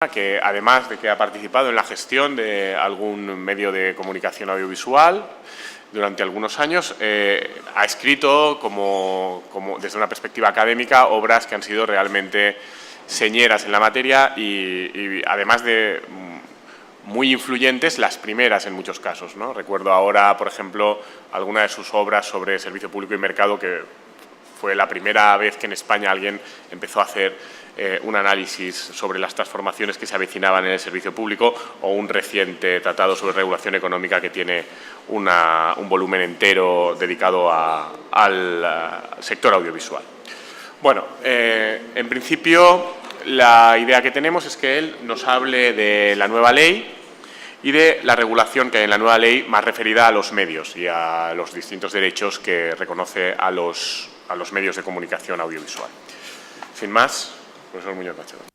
que además de que ha participado en la gestión de algún medio de comunicación audiovisual durante algunos años, ha escrito desde una perspectiva académica obras que han sido realmente señeras en la materia y además de muy influyentes, las primeras en muchos casos, ¿no? Recuerdo ahora, por ejemplo, alguna de sus obras sobre servicio público y mercado, que fue la primera vez que en España alguien empezó a hacer un análisis sobre las transformaciones que se avecinaban en el servicio público, o un reciente tratado sobre regulación económica que tiene un volumen entero dedicado al sector audiovisual. Bueno, en principio la idea que tenemos es que él nos hable de la nueva ley y de la regulación que hay en la nueva ley, más referida a los medios y a los distintos derechos que reconoce a los medios de comunicación audiovisual. Sin más, profesor Muñoz Bachelet.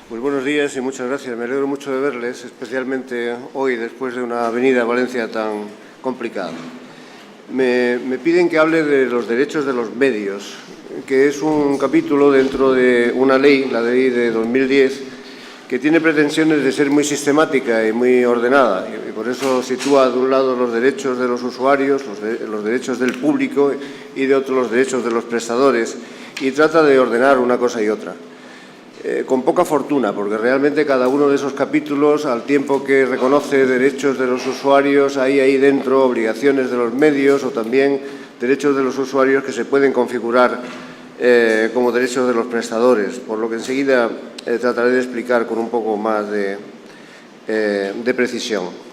Pues buenos días y muchas gracias. Me alegro mucho de verles, especialmente hoy, después de una avenida a Valencia tan complicada. Me piden que hable de los derechos de los medios, que es un capítulo dentro de una ley, la ley de 2010, que tiene pretensiones de ser muy sistemática y muy ordenada, y por eso sitúa de un lado los derechos de los usuarios, los derechos del público, y de otro los derechos de los prestadores, y trata de ordenar una cosa y otra. Con poca fortuna, porque realmente cada uno de esos capítulos, al tiempo que reconoce derechos de los usuarios, hay ahí dentro obligaciones de los medios o también derechos de los usuarios que se pueden configurar como derechos de los prestadores, por lo que enseguida trataré de explicar con un poco más de precisión.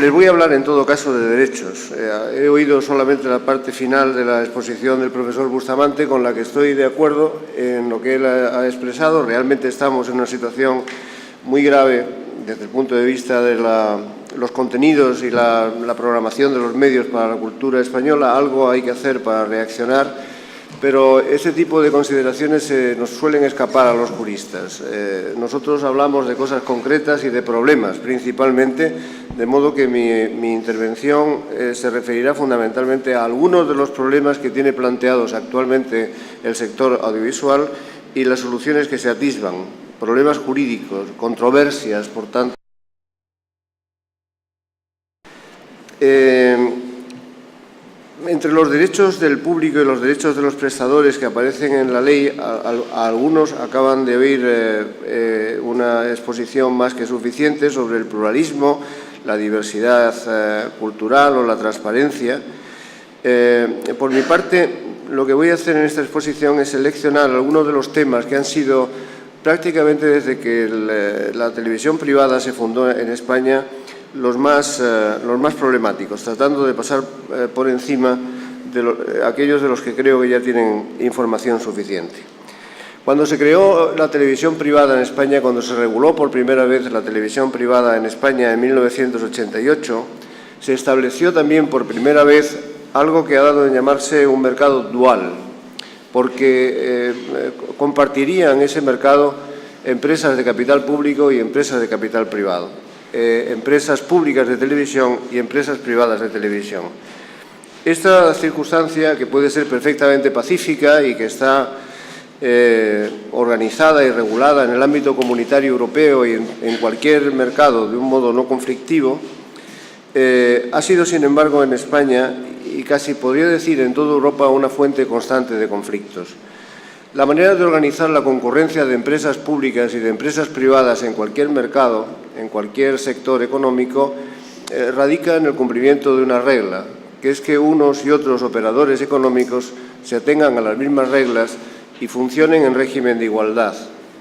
Les voy a hablar en todo caso de derechos. He oído solamente la parte final de la exposición del profesor Bustamante, con la que estoy de acuerdo en lo que él ha expresado. Realmente estamos en una situación muy grave desde el punto de vista de los contenidos y la programación de los medios para la cultura española. Algo hay que hacer para reaccionar, pero ese tipo de consideraciones nos suelen escapar a los juristas. Nosotros hablamos de cosas concretas y de problemas principalmente, de modo que mi intervención se referirá fundamentalmente a algunos de los problemas que tiene planteados actualmente el sector audiovisual y las soluciones que se atisban, problemas jurídicos, controversias, por tanto. Entre los derechos del público y los derechos de los prestadores que aparecen en la ley, algunos acaban de oír una exposición más que suficiente sobre el pluralismo, la diversidad cultural o la transparencia. Por mi parte, lo que voy a hacer en esta exposición es seleccionar algunos de los temas que han sido prácticamente desde que la televisión privada se fundó en España los más problemáticos, tratando de pasar por encima de aquellos de los que creo que ya tienen información suficiente. Cuando se creó la televisión privada en España, cuando se reguló por primera vez la televisión privada en España en 1988, se estableció también por primera vez algo que ha dado en llamarse un mercado dual, porque compartirían ese mercado empresas de capital público y empresas de capital privado. Empresas públicas de televisión y empresas privadas de televisión. Esta circunstancia, que puede ser perfectamente pacífica y que está organizada y regulada en el ámbito comunitario europeo y en cualquier mercado de un modo no conflictivo, ha sido, sin embargo, en España y casi podría decir en toda Europa una fuente constante de conflictos. La manera de organizar la concurrencia de empresas públicas y de empresas privadas en cualquier mercado, en cualquier sector económico, radica en el cumplimiento de una regla, que es que unos y otros operadores económicos se atengan a las mismas reglas y funcionen en régimen de igualdad.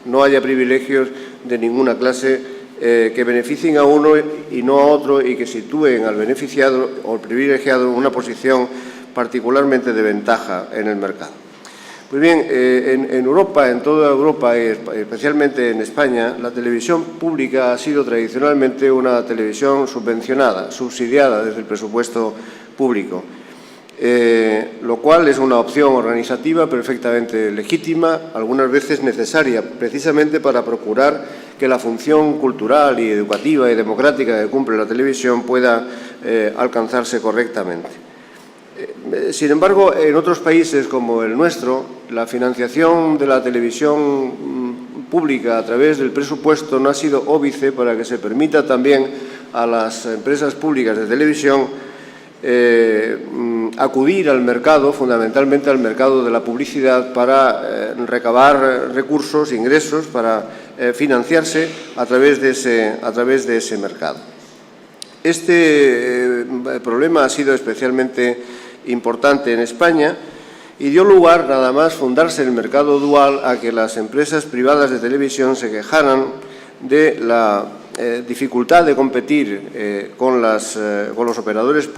No haya privilegios de ninguna clase que beneficien a uno y no a otro, y que sitúen al beneficiado o al privilegiado en una posición particularmente de ventaja en el mercado. Pues bien, en Europa, en toda Europa, y especialmente en España, la televisión pública ha sido tradicionalmente una televisión subvencionada, subsidiada desde el presupuesto público, lo cual es una opción organizativa perfectamente legítima, algunas veces necesaria, precisamente para procurar que la función cultural y educativa y democrática que cumple la televisión pueda alcanzarse correctamente. Sin embargo, en otros países como el nuestro, la financiación de la televisión pública a través del presupuesto no ha sido óbice para que se permita también a las empresas públicas de televisión acudir al mercado, fundamentalmente al mercado de la publicidad, para recabar recursos, ingresos, para financiarse a través de ese mercado. Este problema ha sido especialmente importante en España y dio lugar, nada más fundarse el mercado dual, a que las empresas privadas de televisión se quejaran de la dificultad de competir con los operadores,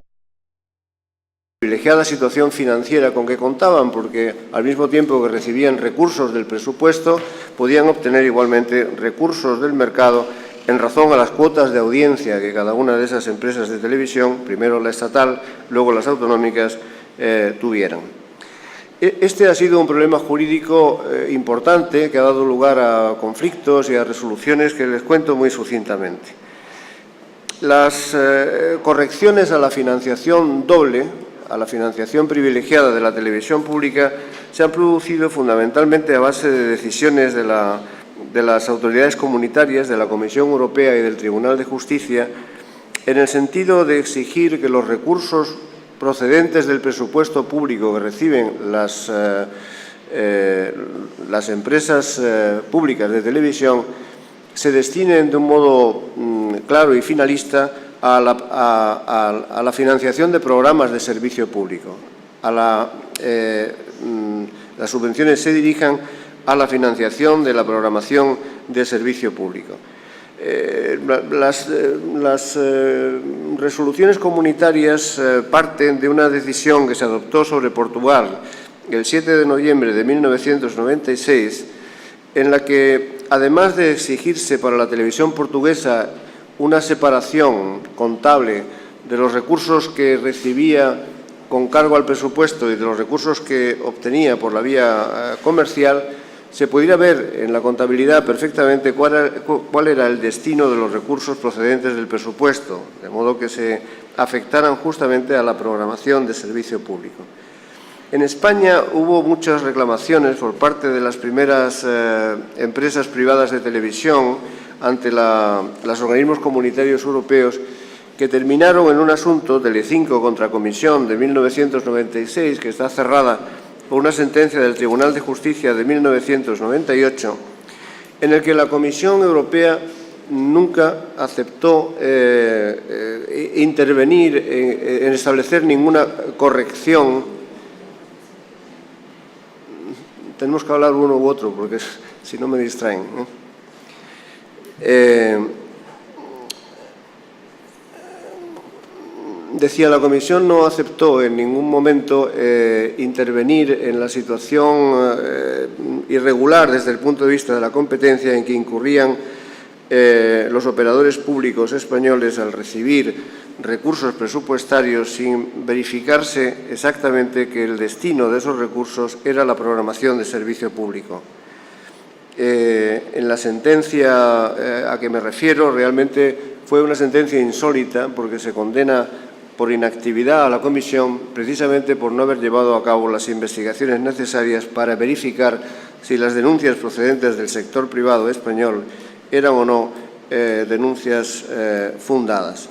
privilegiada situación financiera con que contaban, porque al mismo tiempo que recibían recursos del presupuesto, podían obtener igualmente recursos del mercado en razón a las cuotas de audiencia que cada una de esas empresas de televisión, primero la estatal, luego las autonómicas, tuvieran. Este ha sido un problema jurídico importante que ha dado lugar a conflictos y a resoluciones que les cuento muy sucintamente. Las correcciones a la financiación doble, a la financiación privilegiada de la televisión pública, se han producido fundamentalmente a base de decisiones de las autoridades comunitarias, de la Comisión Europea y del Tribunal de Justicia, en el sentido de exigir que los recursos procedentes del presupuesto público que reciben las empresas públicas de televisión se destinen de un modo claro y finalista a la financiación de programas de servicio público. Las subvenciones se dirijan a la financiación de la programación de servicio público. Las resoluciones comunitarias parten de una decisión que se adoptó sobre Portugal el 7 de noviembre de 1996, en la que, además de exigirse para la televisión portuguesa una separación contable de los recursos que recibía con cargo al presupuesto y de los recursos que obtenía por la vía comercial, se pudiera ver en la contabilidad perfectamente cuál era el destino de los recursos procedentes del presupuesto, de modo que se afectaran justamente a la programación de servicio público. En España hubo muchas reclamaciones por parte de las primeras empresas privadas de televisión ante los organismos comunitarios europeos, que terminaron en un asunto, Telecinco contra Comisión de 1996, que está cerrada por una sentencia del Tribunal de Justicia de 1998, en el que la Comisión Europea nunca aceptó intervenir en establecer ninguna corrección. Tenemos que hablar uno u otro, porque si no me distraen, Decía, la Comisión no aceptó en ningún momento intervenir en la situación irregular desde el punto de vista de la competencia en que incurrían los operadores públicos españoles al recibir recursos presupuestarios sin verificarse exactamente que el destino de esos recursos era la programación de servicio público. En la sentencia a que me refiero, realmente fue una sentencia insólita, porque se condena por inactividad a la Comisión, precisamente por no haber llevado a cabo las investigaciones necesarias para verificar si las denuncias procedentes del sector privado español eran o no denuncias fundadas.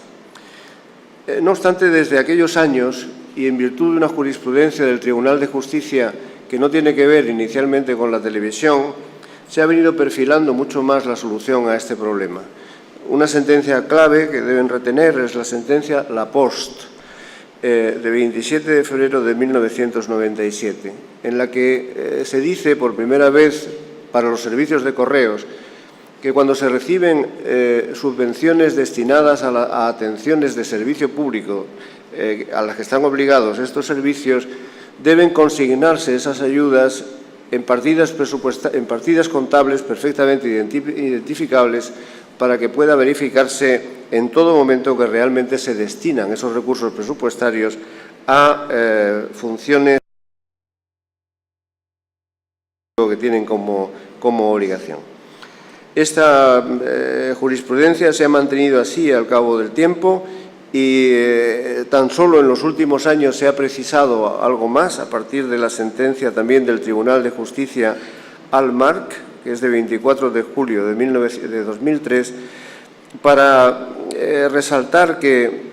No obstante, desde aquellos años, y en virtud de una jurisprudencia del Tribunal de Justicia que no tiene que ver inicialmente con la televisión, se ha venido perfilando mucho más la solución a este problema. Una sentencia clave que deben retener es la sentencia Lapost, de 27 de febrero de 1997, en la que se dice por primera vez para los servicios de correos que cuando se reciben subvenciones destinadas a atenciones de servicio público a las que están obligados estos servicios, deben consignarse esas ayudas en partidas contables perfectamente identificables, para que pueda verificarse en todo momento que realmente se destinan esos recursos presupuestarios a funciones que tienen como obligación. Esta jurisprudencia se ha mantenido así al cabo del tiempo y tan solo en los últimos años se ha precisado algo más a partir de la sentencia también del Tribunal de Justicia Almark, que es de 24 de julio de 2003, para resaltar que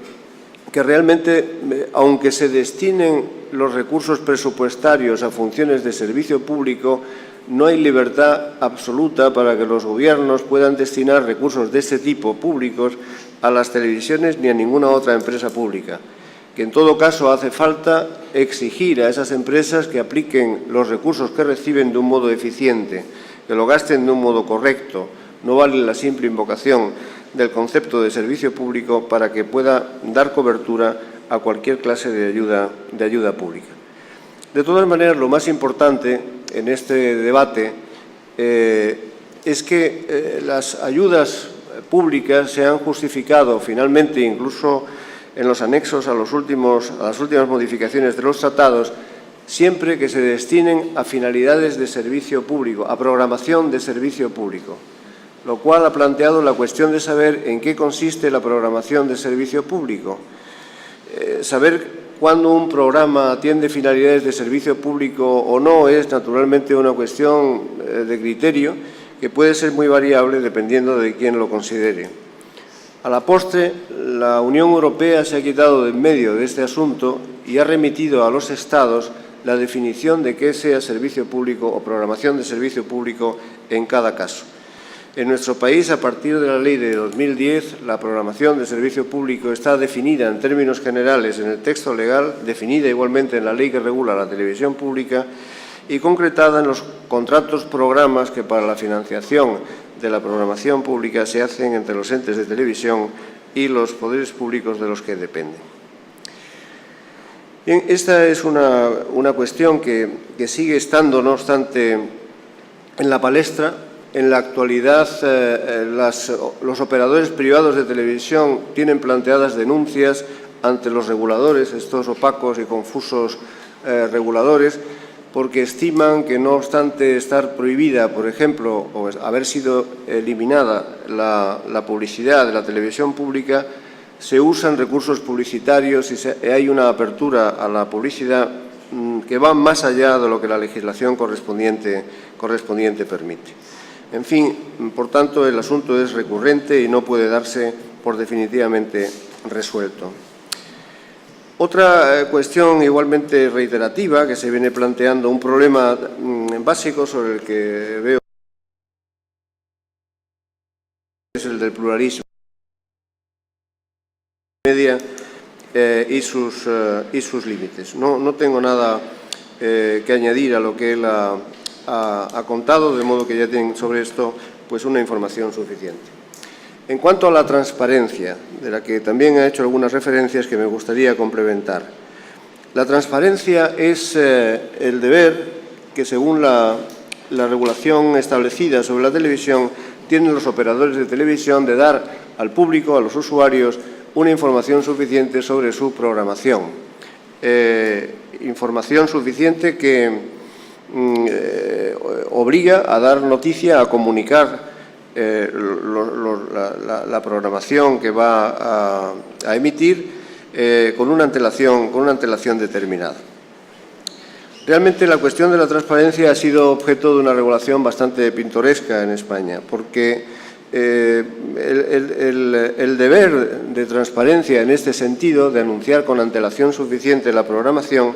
realmente, aunque se destinen los recursos presupuestarios a funciones de servicio público, no hay libertad absoluta para que los gobiernos puedan destinar recursos de este tipo públicos a las televisiones ni a ninguna otra empresa pública. Que en todo caso hace falta exigir a esas empresas que apliquen los recursos que reciben de un modo eficiente, que lo gasten de un modo correcto. No vale la simple invocación del concepto de servicio público para que pueda dar cobertura a cualquier clase de ayuda pública. De todas maneras, lo más importante en este debate es que las ayudas públicas se han justificado finalmente, incluso en los anexos a las últimas modificaciones de los tratados, siempre que se destinen a finalidades de servicio público, a programación de servicio público, lo cual ha planteado la cuestión de saber en qué consiste la programación de servicio público. Saber cuándo un programa atiende finalidades de servicio público o no es naturalmente una cuestión de criterio que puede ser muy variable dependiendo de quién lo considere. A la postre, la Unión Europea se ha quitado de en medio de este asunto y ha remitido a los Estados la definición de qué sea servicio público o programación de servicio público en cada caso. En nuestro país, a partir de la Ley de 2010, la programación de servicio público está definida en términos generales en el texto legal, definida igualmente en la ley que regula la televisión pública y concretada en los contratos programas que para la financiación de la programación pública se hacen entre los entes de televisión y los poderes públicos de los que dependen. Bien, esta es una cuestión que sigue estando, no obstante, en la palestra. En la actualidad, los operadores privados de televisión tienen planteadas denuncias ante los reguladores, estos opacos y confusos reguladores, porque estiman que, no obstante estar prohibida, por ejemplo, o haber sido eliminada la publicidad de la televisión pública, se usan recursos publicitarios y hay una apertura a la publicidad que va más allá de lo que la legislación correspondiente permite. En fin, por tanto, el asunto es recurrente y no puede darse por definitivamente resuelto. Otra cuestión igualmente reiterativa que se viene planteando, un problema básico sobre el que veo es el del pluralismo media y sus límites. No tengo nada que añadir a lo que él ha contado, de modo que ya tienen sobre esto pues una información suficiente. En cuanto a la transparencia, de la que también ha hecho algunas referencias que me gustaría complementar. La transparencia es el deber que, según la regulación establecida sobre la televisión, tienen los operadores de televisión de dar al público, a los usuarios, una información suficiente sobre su programación. Información suficiente que obliga a dar noticia, a comunicar la programación que va a emitir con una antelación determinada. Realmente la cuestión de la transparencia ha sido objeto de una regulación bastante pintoresca en España, porque el deber de transparencia en este sentido, de anunciar con antelación suficiente la programación,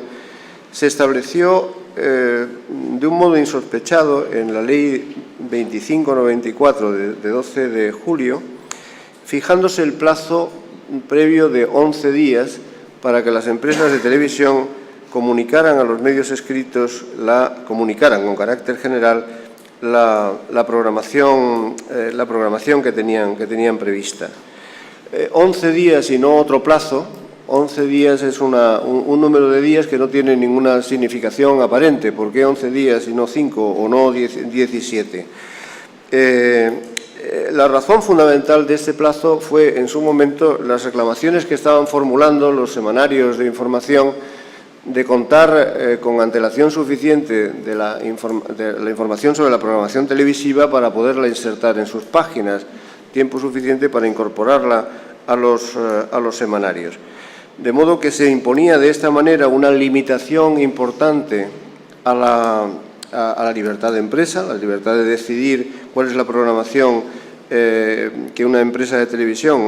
se estableció de un modo insospechado en la Ley 2594 de 12 de julio, fijándose el plazo previo de 11 días para que las empresas de televisión comunicaran a los medios escritos, comunicaran con carácter general la programación que tenían prevista. 11 días y no otro plazo. 11 días es un número de días que no tiene ninguna significación aparente. ¿Por qué 11 días y no 5 o no 17? La razón fundamental de este plazo fue, en su momento, las reclamaciones que estaban formulando los semanarios de información de contar con antelación suficiente de la información sobre la programación televisiva para poderla insertar en sus páginas, tiempo suficiente para incorporarla a los semanarios. De modo que se imponía de esta manera una limitación importante a a la libertad de empresa, la libertad de decidir cuál es la programación que una empresa de televisión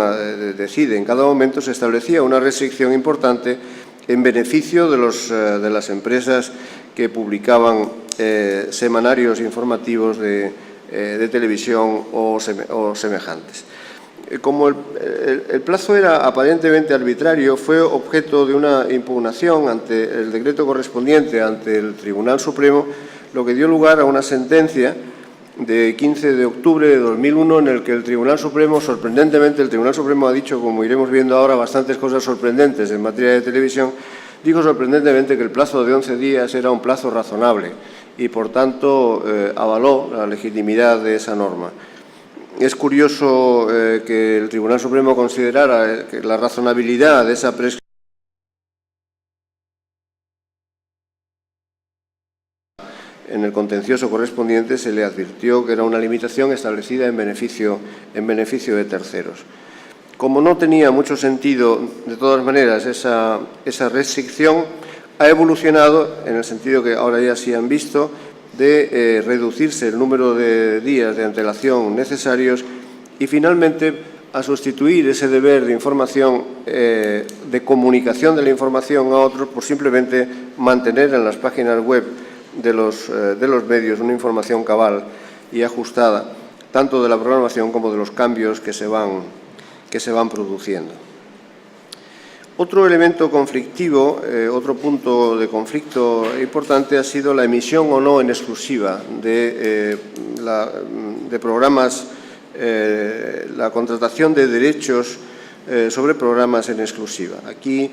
decide en cada momento, se establecía una restricción importante en beneficio de las empresas que publicaban semanarios informativos de televisión o semejantes. Como el plazo era aparentemente arbitrario, fue objeto de una impugnación ante el decreto correspondiente ante el Tribunal Supremo, lo que dio lugar a una sentencia de 15 de octubre de 2001 en el que el Tribunal Supremo, sorprendentemente, el Tribunal Supremo ha dicho, como iremos viendo ahora, bastantes cosas sorprendentes en materia de televisión, dijo sorprendentemente que el plazo de 11 días era un plazo razonable y, por tanto, avaló la legitimidad de esa norma. Es curioso que el Tribunal Supremo considerara que la razonabilidad de esa prescripción en el contencioso correspondiente se le advirtió que era una limitación establecida en beneficio de terceros. Como no tenía mucho sentido, de todas maneras, esa restricción ha evolucionado en el sentido que ahora ya sí han visto de reducirse el número de días de antelación necesarios y, finalmente, a sustituir ese deber de información, de comunicación de la información a otros, por simplemente mantener en las páginas web de los medios una información cabal y ajustada, tanto de la programación como de los cambios que se van produciendo. Otro elemento conflictivo, otro punto de conflicto importante ha sido la emisión o no en exclusiva de programas, la contratación de derechos sobre programas en exclusiva. Aquí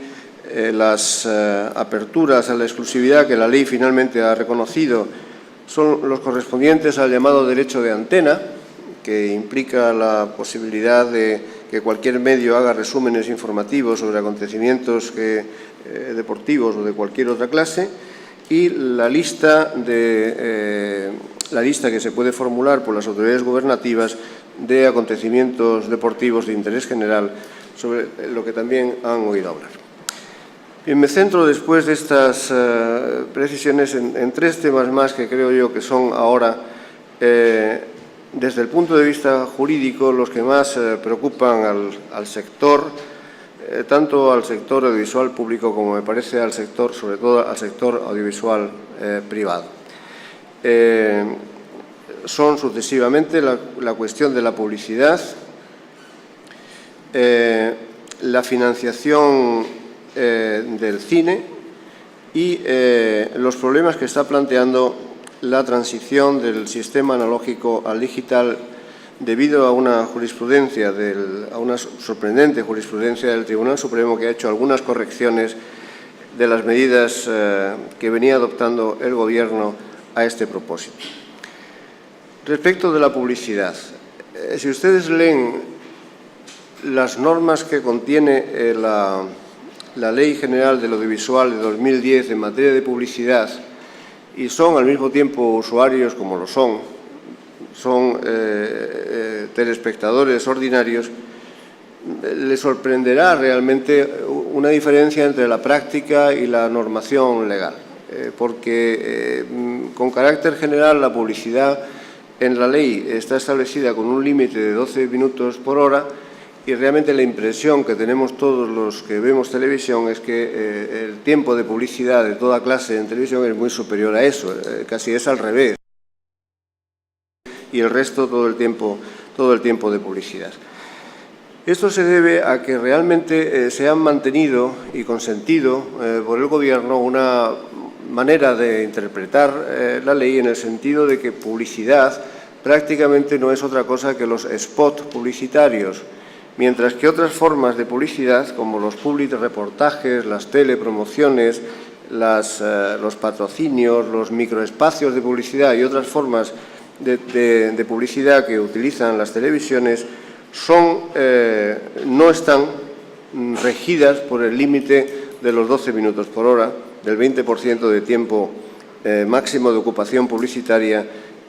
las aperturas a la exclusividad que la ley finalmente ha reconocido son los correspondientes al llamado derecho de antena, que implica la posibilidad de que cualquier medio haga resúmenes informativos sobre acontecimientos deportivos o de cualquier otra clase, y la lista que se puede formular por las autoridades gubernativas de acontecimientos deportivos de interés general, sobre lo que también han oído hablar. Bien, me centro después de estas precisiones en tres temas más que creo yo que son ahora, desde el punto de vista jurídico, los que más preocupan al sector, tanto al sector audiovisual público como me parece al sector, sobre todo al sector audiovisual privado. Son sucesivamente la cuestión de la publicidad, la financiación del cine y los problemas que está planteando la transición del sistema analógico al digital debido a una jurisprudencia, a una sorprendente jurisprudencia del Tribunal Supremo que ha hecho algunas correcciones de las medidas que venía adoptando el Gobierno a este propósito. Respecto de la publicidad, si ustedes leen las normas que contiene la Ley General del Audiovisual de 2010 en materia de publicidad y son al mismo tiempo usuarios como lo son telespectadores ordinarios, les sorprenderá realmente una diferencia entre la práctica y la normación legal, porque con carácter general la publicidad en la ley está establecida con un límite de 12 minutos por hora y realmente la impresión que tenemos todos los que vemos televisión es que el tiempo de publicidad de toda clase en televisión es muy superior a eso, casi es al revés. Y el resto todo el tiempo de publicidad. Esto se debe a que realmente se han mantenido y consentido por el Gobierno una manera de interpretar la ley en el sentido de que publicidad prácticamente no es otra cosa que los spots publicitarios, mientras que otras formas de publicidad, como los public reportajes, las telepromociones, los patrocinios, los microespacios de publicidad y otras formas de publicidad que utilizan las televisiones, no están regidas por el límite de los 12 minutos por hora, del 20% de tiempo máximo de ocupación publicitaria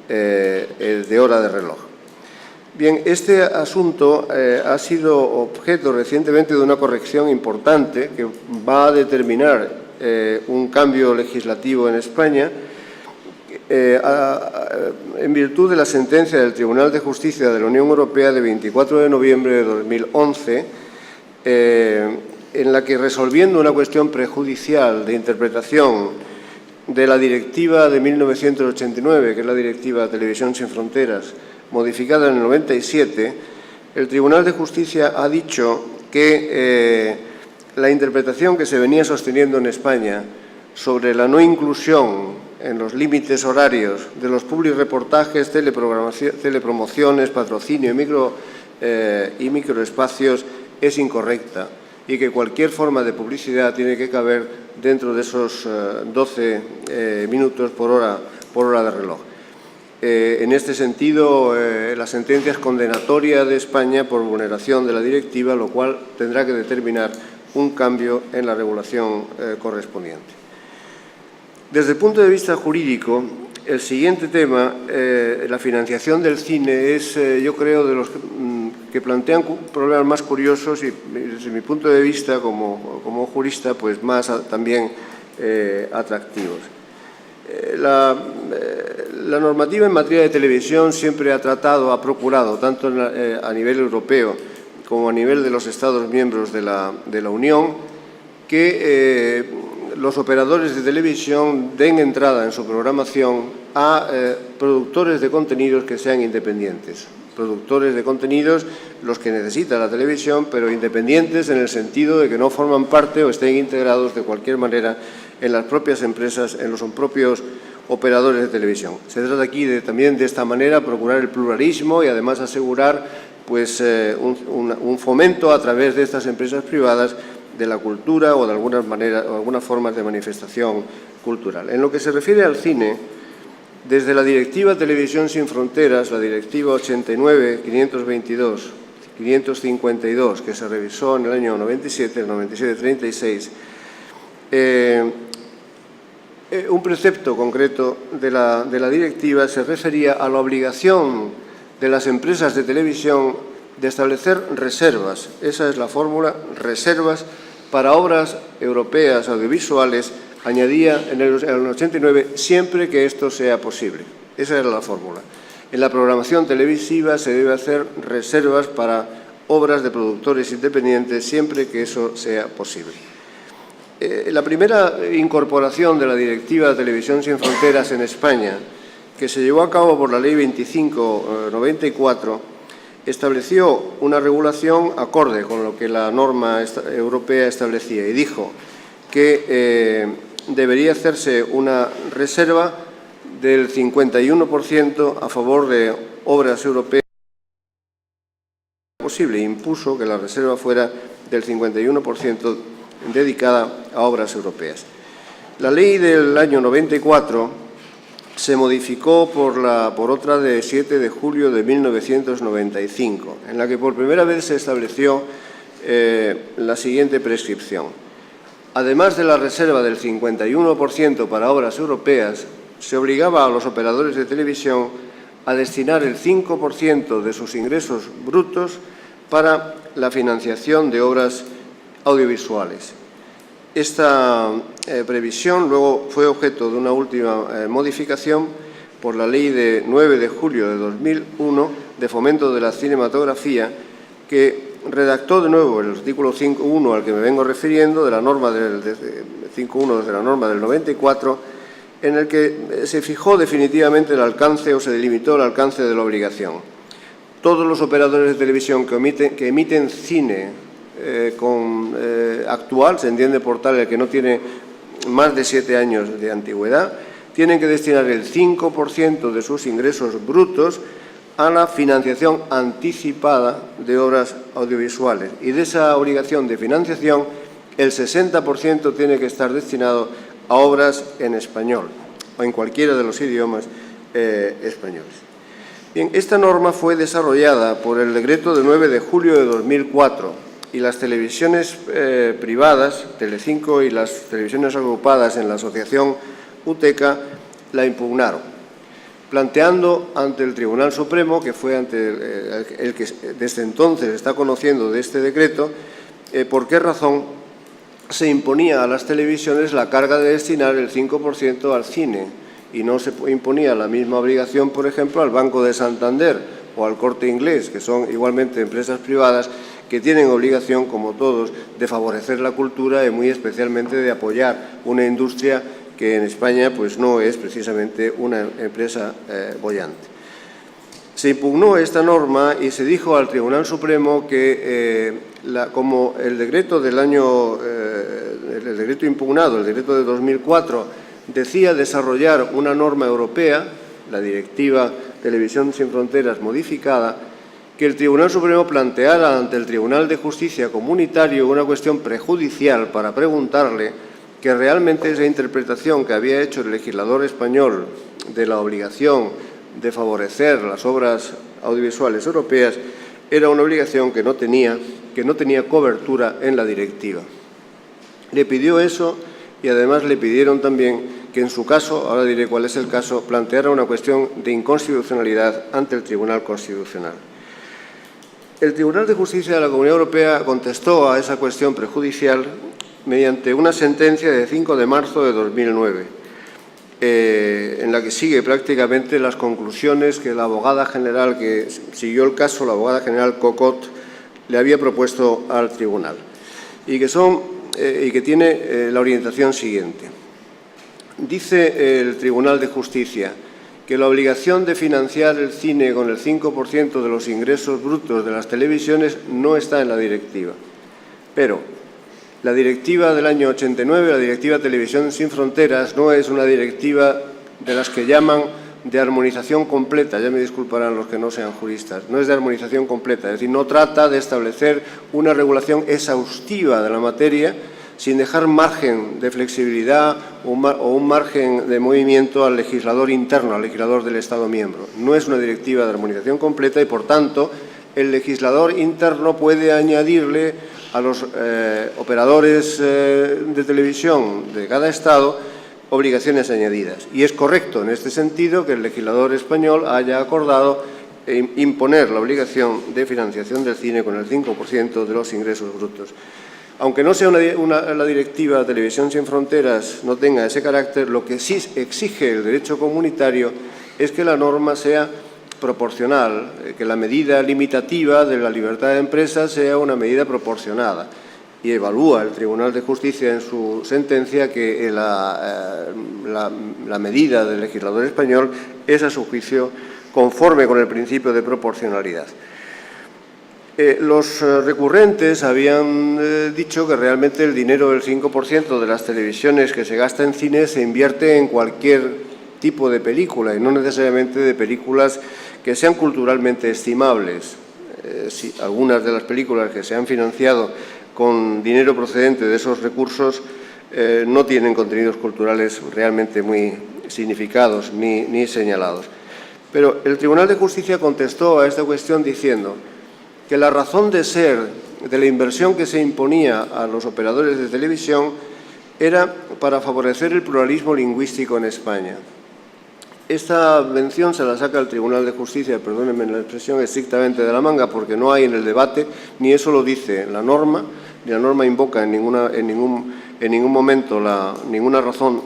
de hora de reloj. Bien, este asunto ha sido objeto recientemente de una corrección importante que va a determinar un cambio legislativo en España en virtud de la sentencia del Tribunal de Justicia de la Unión Europea de 24 de noviembre de 2011, en la que, resolviendo una cuestión prejudicial de interpretación de la Directiva de 1989, que es la Directiva Televisión sin Fronteras, modificada en el 97, el Tribunal de Justicia ha dicho que la interpretación que se venía sosteniendo en España sobre la no inclusión en los límites horarios de los publireportajes, telepromociones, patrocinio y microespacios es incorrecta y que cualquier forma de publicidad tiene que caber dentro de esos 12 minutos por hora de reloj. En este sentido, la sentencia es condenatoria de España por vulneración de la directiva, lo cual tendrá que determinar un cambio en la regulación correspondiente. Desde el punto de vista jurídico, el siguiente tema, la financiación del cine, es, yo creo, de los que plantean problemas más curiosos y, desde mi punto de vista, como jurista, pues más también atractivos. La normativa en materia de televisión siempre ha procurado, tanto a nivel europeo como a nivel de los Estados miembros de la Unión, que los operadores de televisión den entrada en su programación a productores de contenidos que sean independientes. Productores de contenidos los que necesita la televisión, pero independientes en el sentido de que no forman parte o estén integrados de cualquier manera en las propias empresas, en los propios operadores de televisión. Se trata aquí también de esta manera procurar el pluralismo y además asegurar pues, un fomento a través de estas empresas privadas de la cultura o de algunas formas de manifestación cultural. En lo que se refiere al cine, desde la Directiva Televisión sin Fronteras, la Directiva 89-522-552, que se revisó en el año 97, el 97-36, un precepto concreto de la directiva se refería a la obligación de las empresas de televisión de establecer reservas, esa es la fórmula, reservas para obras europeas audiovisuales, añadía en el 89, siempre que esto sea posible. Esa era la fórmula. En la programación televisiva se debe hacer reservas para obras de productores independientes, siempre que eso sea posible. La primera incorporación de la Directiva de Televisión sin Fronteras en España, que se llevó a cabo por la Ley 25/94, estableció una regulación acorde con lo que la norma europea establecía y dijo que debería hacerse una reserva del 51% a favor de obras europeas posible. Impuso que la reserva fuera del 51% dedicada a obras europeas. La ley del año 94 se modificó por otra de 7 de julio de 1995, en la que por primera vez se estableció la siguiente prescripción. Además de la reserva del 51% para obras europeas, se obligaba a los operadores de televisión a destinar el 5% de sus ingresos brutos para la financiación de obras audiovisuales. Esta previsión luego fue objeto de una última modificación por la Ley de 9 de julio de 2001 de fomento de la cinematografía, que redactó de nuevo el artículo 5.1 al que me vengo refiriendo de la norma del 5.1 de la norma del 94, en el que se fijó definitivamente el alcance o se delimitó el alcance de la obligación. Todos los operadores de televisión que emiten cine actual, se entiende por tal el que no tiene más de 7 años de antigüedad, tienen que destinar el 5% de sus ingresos brutos a la financiación anticipada de obras audiovisuales. Y de esa obligación de financiación, el 60% tiene que estar destinado a obras en español o en cualquiera de los idiomas españoles. Bien, esta norma fue desarrollada por el decreto de 9 de julio de 2004 y las televisiones privadas, Telecinco y las televisiones agrupadas en la asociación UTECA, la impugnaron, planteando ante el Tribunal Supremo, que fue ante el que desde entonces está conociendo de este decreto, por qué razón se imponía a las televisiones la carga de destinar el 5% al cine y no se imponía la misma obligación, por ejemplo, al Banco de Santander o al Corte Inglés, que son igualmente empresas privadas que tienen obligación, como todos, de favorecer la cultura y muy especialmente de apoyar una industria que en España pues, no es precisamente una empresa boyante. Se impugnó esta norma y se dijo al Tribunal Supremo que, como el decreto del año, el decreto impugnado, el decreto de 2004, decía desarrollar una norma europea, la Directiva Televisión sin Fronteras modificada, que el Tribunal Supremo planteara ante el Tribunal de Justicia Comunitario una cuestión prejudicial para preguntarle que realmente esa interpretación que había hecho el legislador español de la obligación de favorecer las obras audiovisuales europeas era una obligación que no tenía cobertura en la directiva. Le pidió eso y además le pidieron también que en su caso, ahora diré cuál es el caso, planteara una cuestión de inconstitucionalidad ante el Tribunal Constitucional. El Tribunal de Justicia de la Comunidad Europea contestó a esa cuestión prejudicial mediante una sentencia de 5 de marzo de 2009, en la que sigue prácticamente las conclusiones que la abogada general que siguió el caso, la abogada general Cocot, le había propuesto al tribunal y que tiene la orientación siguiente. Dice el Tribunal de Justicia que la obligación de financiar el cine con el 5% de los ingresos brutos de las televisiones no está en la directiva, pero la directiva del año 89, la Directiva Televisión sin Fronteras, no es una directiva de las que llaman de armonización completa, ya me disculparán los que no sean juristas, no es de armonización completa, es decir, no trata de establecer una regulación exhaustiva de la materia sin dejar margen de flexibilidad o un margen de movimiento al legislador interno, al legislador del Estado miembro. No es una directiva de armonización completa y, por tanto, el legislador interno puede añadirle a los operadores de televisión de cada Estado obligaciones añadidas. Y es correcto en este sentido que el legislador español haya acordado imponer la obligación de financiación del cine con el 5% de los ingresos brutos. Aunque no sea la directiva Televisión sin Fronteras, no tenga ese carácter, lo que sí exige el derecho comunitario es que la norma sea proporcional, que la medida limitativa de la libertad de empresa sea una medida proporcionada. Y evalúa el Tribunal de Justicia en su sentencia que la medida del legislador español es, a su juicio, conforme con el principio de proporcionalidad. Los recurrentes habían dicho que realmente el dinero del 5% de las televisiones que se gasta en cine se invierte en cualquier tipo de película y no necesariamente de películas que sean culturalmente estimables. Algunas de las películas que se han financiado con dinero procedente de esos recursos no tienen contenidos culturales realmente muy significados ni señalados. Pero el Tribunal de Justicia contestó a esta cuestión diciendo que la razón de ser de la inversión que se imponía a los operadores de televisión era para favorecer el pluralismo lingüístico en España. Esta mención se la saca el Tribunal de Justicia, perdónenme la expresión, estrictamente de la manga, porque no hay en el debate, ni eso lo dice la norma, ni la norma invoca en ningún momento ninguna razón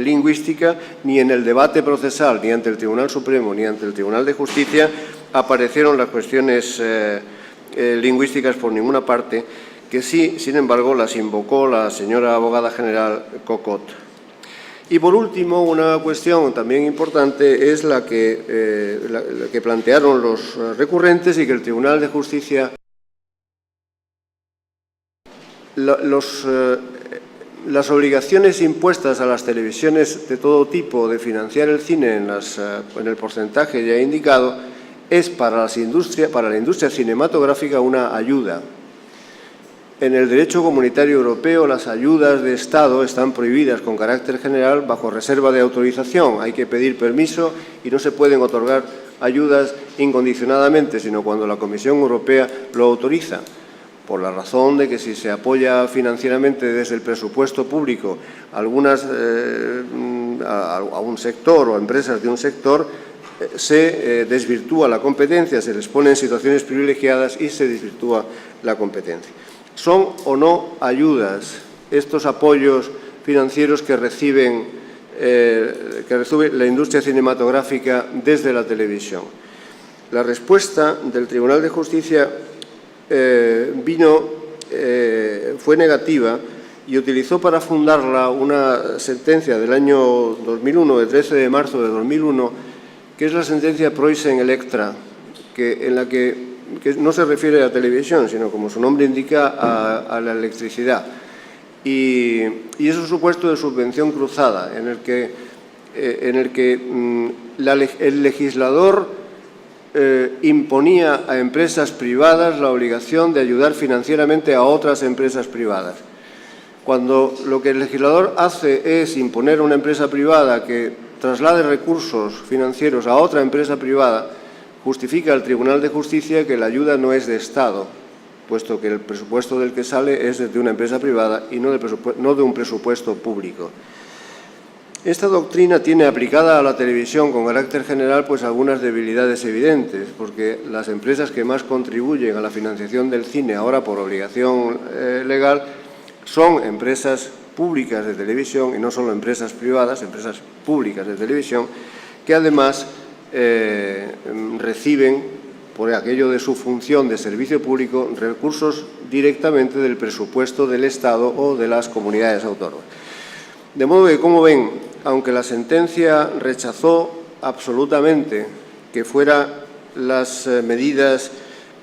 lingüística, ni en el debate procesal, ni ante el Tribunal Supremo, ni ante el Tribunal de Justicia, aparecieron las cuestiones lingüísticas por ninguna parte, que sí, sin embargo, las invocó la señora abogada general Cocot. Y, por último, una cuestión también importante es la que plantearon los recurrentes y que el Tribunal de Justicia las obligaciones impuestas a las televisiones de todo tipo de financiar el cine en el porcentaje ya indicado es para la industria cinematográfica una ayuda. En el derecho comunitario europeo las ayudas de Estado están prohibidas con carácter general bajo reserva de autorización. Hay que pedir permiso y no se pueden otorgar ayudas incondicionadamente, sino cuando la Comisión Europea lo autoriza, por la razón de que si se apoya financieramente desde el presupuesto público a un sector o a empresas de un sector, se desvirtúa la competencia, se les pone en situaciones privilegiadas y se desvirtúa la competencia. ¿Son o no ayudas estos apoyos financieros que reciben que recibe la industria cinematográfica desde la televisión. La respuesta del Tribunal de Justicia fue negativa y utilizó para fundarla una sentencia del año 2001, de 13 de marzo de 2001, que es la sentencia Preußen-Electra, en la que no se refiere a televisión, sino, como su nombre indica, a la electricidad. Y es un supuesto de subvención cruzada, en el que el legislador imponía a empresas privadas la obligación de ayudar financieramente a otras empresas privadas. Cuando lo que el legislador hace es imponer a una empresa privada que traslade recursos financieros a otra empresa privada, justifica el Tribunal de Justicia que la ayuda no es de Estado, puesto que el presupuesto del que sale es de una empresa privada y no de un presupuesto público. Esta doctrina tiene aplicada a la televisión con carácter general pues algunas debilidades evidentes, porque las empresas que más contribuyen a la financiación del cine ahora por obligación legal son empresas públicas de televisión y no solo empresas privadas, empresas públicas de televisión, que además reciben, por aquello de su función de servicio público, recursos directamente del presupuesto del Estado o de las comunidades autónomas. De modo que, como ven, aunque la sentencia rechazó absolutamente que fueran las medidas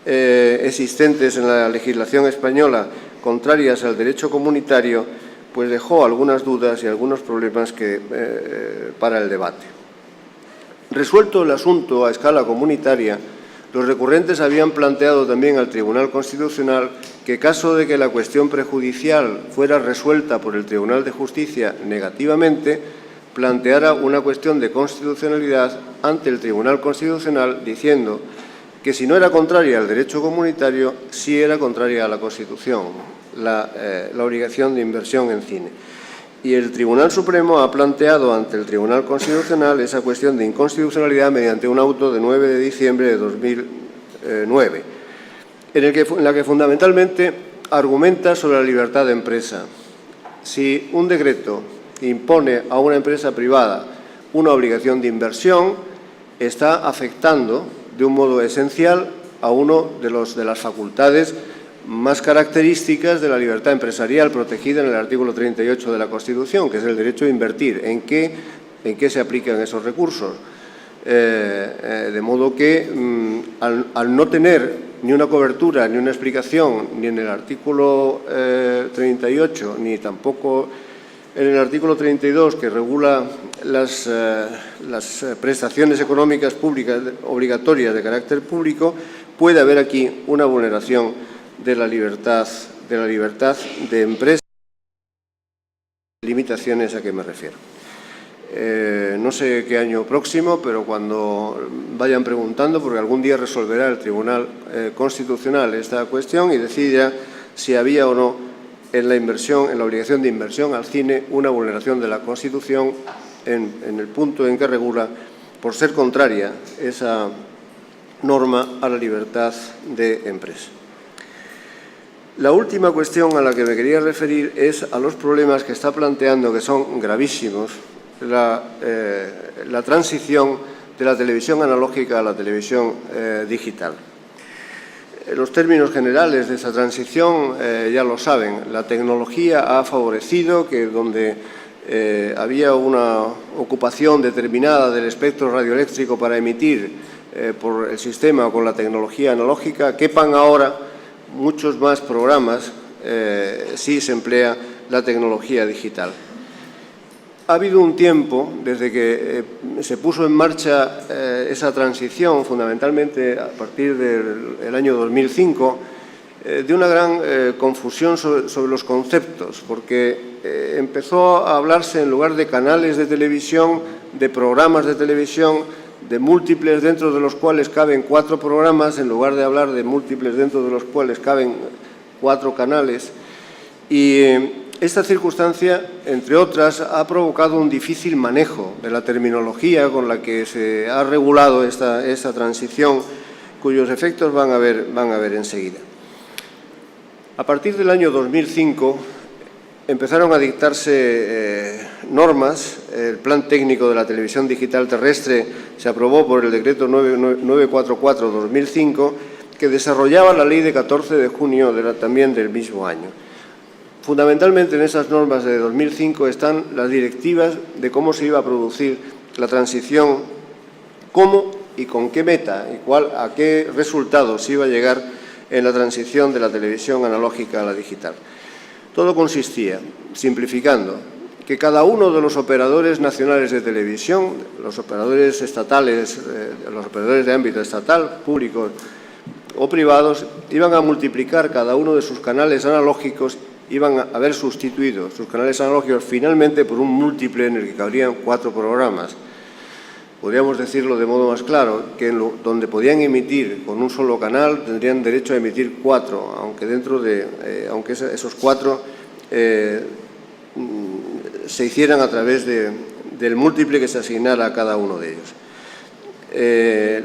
existentes en la legislación española contrarias al derecho comunitario, pues dejó algunas dudas y algunos problemas para el debate. Resuelto el asunto a escala comunitaria, los recurrentes habían planteado también al Tribunal Constitucional que, caso de que la cuestión prejudicial fuera resuelta por el Tribunal de Justicia negativamente, planteara una cuestión de constitucionalidad ante el Tribunal Constitucional, diciendo que si no era contraria al derecho comunitario, sí era contraria a la Constitución, la obligación de inversión en cine. Y el Tribunal Supremo ha planteado ante el Tribunal Constitucional esa cuestión de inconstitucionalidad mediante un auto de 9 de diciembre de 2009, en la que fundamentalmente argumenta sobre la libertad de empresa. Si un decreto impone a una empresa privada una obligación de inversión, está afectando de un modo esencial a uno de las facultades más características de la libertad empresarial protegida en el artículo 38 de la Constitución, que es el derecho a invertir. ¿En qué se aplican esos recursos? De modo que, al no tener ni una cobertura ni una explicación ni en el artículo 38, ni tampoco en el artículo 32, que regula las prestaciones económicas públicas obligatorias de carácter público, puede haber aquí una vulneración de la libertad de empresa. Limitaciones a qué me refiero. No sé qué año próximo, pero cuando vayan preguntando, porque algún día resolverá el Tribunal Constitucional esta cuestión y decidirá si había o no en la obligación de inversión al cine una vulneración de la Constitución en el punto en que regula, por ser contraria esa norma a la libertad de empresa. La última cuestión a la que me quería referir es a los problemas que está planteando, que son gravísimos, la transición de la televisión analógica a la televisión digital. Los términos generales de esa transición ya lo saben. La tecnología ha favorecido que donde había una ocupación determinada del espectro radioeléctrico para emitir por el sistema o con la tecnología analógica, quepan ahora muchos más programas si se emplea la tecnología digital. Ha habido un tiempo, desde que se puso en marcha esa transición, fundamentalmente a partir del año 2005, de una gran confusión sobre los conceptos, porque empezó a hablarse, en lugar de canales de televisión, de programas de televisión, de múltiples dentro de los cuales caben 4 programas, en lugar de hablar de múltiples dentro de los cuales caben 4 canales. Y esta circunstancia, entre otras, ha provocado un difícil manejo de la terminología con la que se ha regulado esta transición, cuyos efectos van a ver enseguida. A partir del año 2005 empezaron a dictarse normas. El Plan Técnico de la Televisión Digital Terrestre se aprobó por el Decreto 944/2005, que desarrollaba la Ley de 14 de junio también del mismo año. Fundamentalmente en esas normas de 2005 están las directivas de cómo se iba a producir la transición, cómo y con qué meta y a qué resultados se iba a llegar en la transición de la televisión analógica a la digital. Todo consistía, simplificando, que cada uno de los operadores nacionales de televisión, los operadores estatales, los operadores de ámbito estatal, públicos o privados, iban a multiplicar cada uno de sus canales analógicos, iban a haber sustituido sus canales analógicos finalmente por un múltiple en el que cabrían 4 programas. Podríamos decirlo de modo más claro, que donde podían emitir con un solo canal tendrían derecho a emitir 4, aunque esos 4 se hicieran a través del múltiple que se asignara a cada uno de ellos.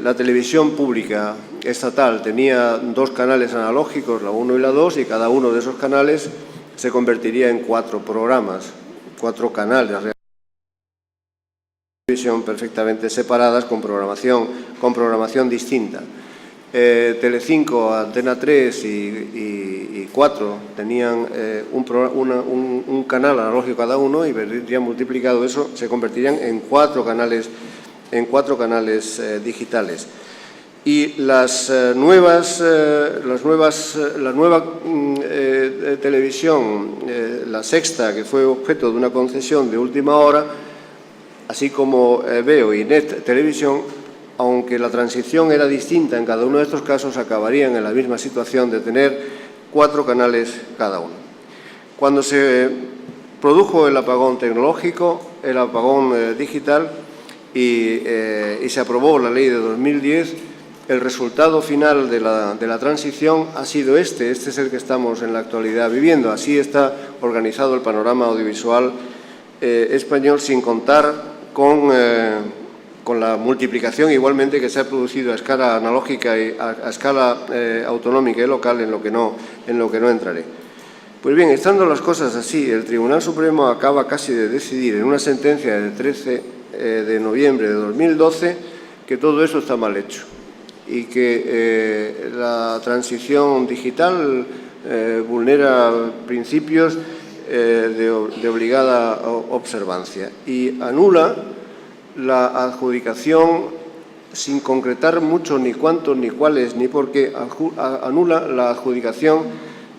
La televisión pública estatal tenía 2 canales analógicos, la 1 y la 2, y cada uno de esos canales se convertiría en 4 programas, 4 canales de televisión perfectamente separadas con programación distinta. Telecinco, Antena 3 y 4 tenían un canal analógico cada uno y vendrían multiplicado eso, se convertirían en 4 canales digitales. Y la nueva televisión, la Sexta, que fue objeto de una concesión de última hora, así como Veo y Net Televisión, aunque la transición era distinta en cada uno de estos casos, acabarían en la misma situación de tener 4 canales cada uno. Cuando se produjo el apagón tecnológico, el apagón digital, y se aprobó la ley de 2010, el resultado final de la transición ha sido este es el que estamos en la actualidad viviendo. Así está organizado el panorama audiovisual español, sin contar con la multiplicación igualmente que se ha producido a escala analógica y a escala autonómica y local, en lo que no entraré. Pues bien, estando las cosas así, el Tribunal Supremo acaba casi de decidir en una sentencia del 13 de noviembre de 2012 que todo eso está mal hecho y que la transición digital vulnera principios de obligada observancia y anula la adjudicación, sin concretar mucho ni cuántos, ni cuáles, ni por qué, anula la adjudicación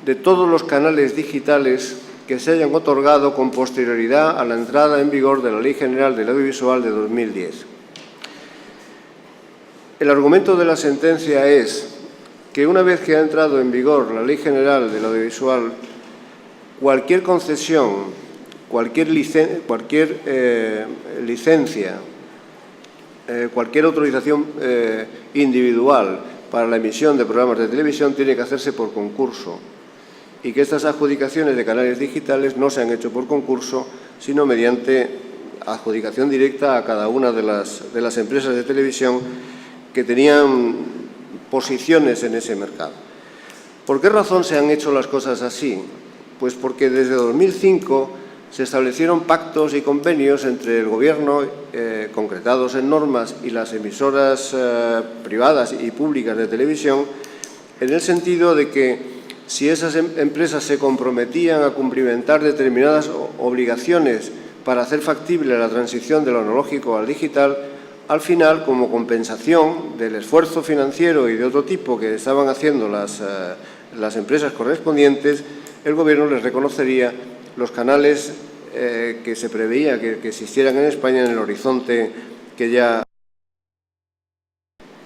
de todos los canales digitales que se hayan otorgado con posterioridad a la entrada en vigor de la Ley General del Audiovisual de 2010. El argumento de la sentencia es que una vez que ha entrado en vigor la Ley General del Audiovisual, cualquier concesión, cualquier licencia, cualquier autorización individual para la emisión de programas de televisión tiene que hacerse por concurso y que estas adjudicaciones de canales digitales no se han hecho por concurso, sino mediante adjudicación directa a cada una de las empresas de televisión que tenían posiciones en ese mercado. ¿Por qué razón se han hecho las cosas así? Pues porque desde 2005 se establecieron pactos y convenios entre el Gobierno, concretados en normas, y las emisoras privadas y públicas de televisión, en el sentido de que si esas empresas se comprometían a cumplimentar determinadas obligaciones para hacer factible la transición de lo analógico al digital, al final, como compensación del esfuerzo financiero y de otro tipo que estaban haciendo las empresas correspondientes, el Gobierno les reconocería los canales que se preveía que existieran en España en el horizonte que ya...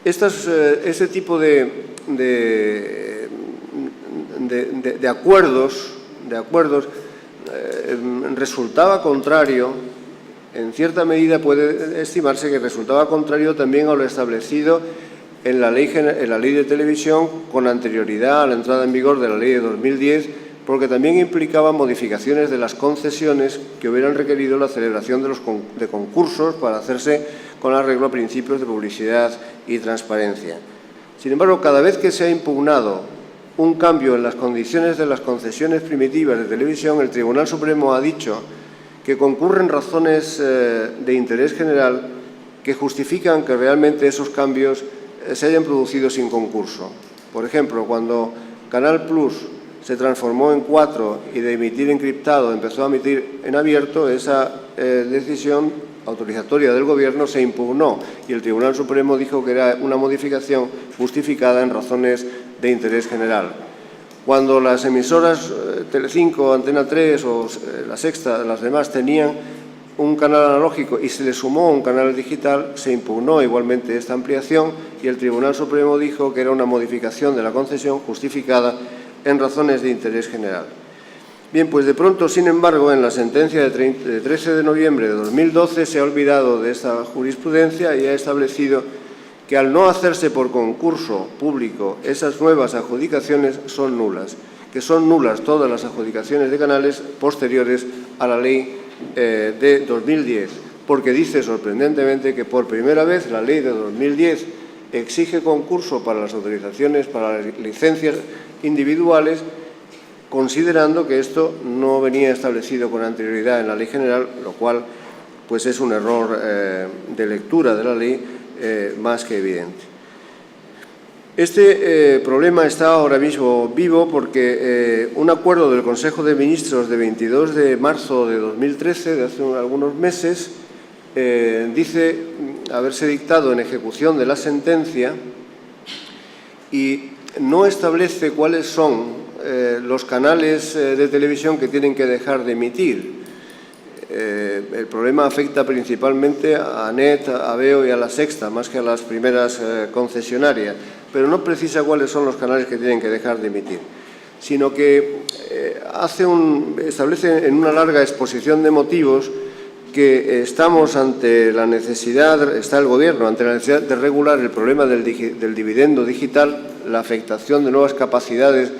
Este tipo de acuerdos resultaba contrario, en cierta medida puede estimarse que resultaba contrario también a lo establecido en la ley de televisión con anterioridad a la entrada en vigor de la ley de 2010, porque también implicaba modificaciones de las concesiones que hubieran requerido la celebración de concursos para hacerse con arreglo a principios de publicidad y transparencia. Sin embargo, cada vez que se ha impugnado un cambio en las condiciones de las concesiones primitivas de televisión, el Tribunal Supremo ha dicho que concurren razones de interés general que justifican que realmente esos cambios se hayan producido sin concurso. Por ejemplo, cuando Canal Plus se transformó en 4 y de emitir encriptado empezó a emitir en abierto, esa decisión autorizatoria del Gobierno se impugnó y el Tribunal Supremo dijo que era una modificación justificada en razones de interés general. Cuando las emisoras Telecinco, Antena 3 o La Sexta, las demás, tenían un canal analógico y se le sumó un canal digital, se impugnó igualmente esta ampliación y el Tribunal Supremo dijo que era una modificación de la concesión justificada en razones de interés general. Bien, pues de pronto, sin embargo, en la sentencia de 13 de noviembre de 2012 se ha olvidado de esta jurisprudencia y ha establecido que al no hacerse por concurso público esas nuevas adjudicaciones son nulas, que son nulas todas las adjudicaciones de canales posteriores a la ley de 2010, porque dice sorprendentemente que por primera vez la ley de 2010 exige concurso para las autorizaciones, para las licencias individuales, considerando que esto no venía establecido con anterioridad en la Ley General, lo cual pues es un error de lectura de la ley más que evidente. Este problema está ahora mismo vivo porque un acuerdo del Consejo de Ministros de 22 de marzo de 2013, de hace algunos meses, dice haberse dictado en ejecución de la sentencia y no establece cuáles son los canales de televisión que tienen que dejar de emitir. El problema afecta principalmente a NET, a Veo y a La Sexta, más que a las primeras concesionarias, pero no precisa cuáles son los canales que tienen que dejar de emitir, sino que establece en una larga exposición de motivos que estamos ante la necesidad, está el Gobierno ante la necesidad de regular el problema del dividendo digital, la afectación de nuevas capacidades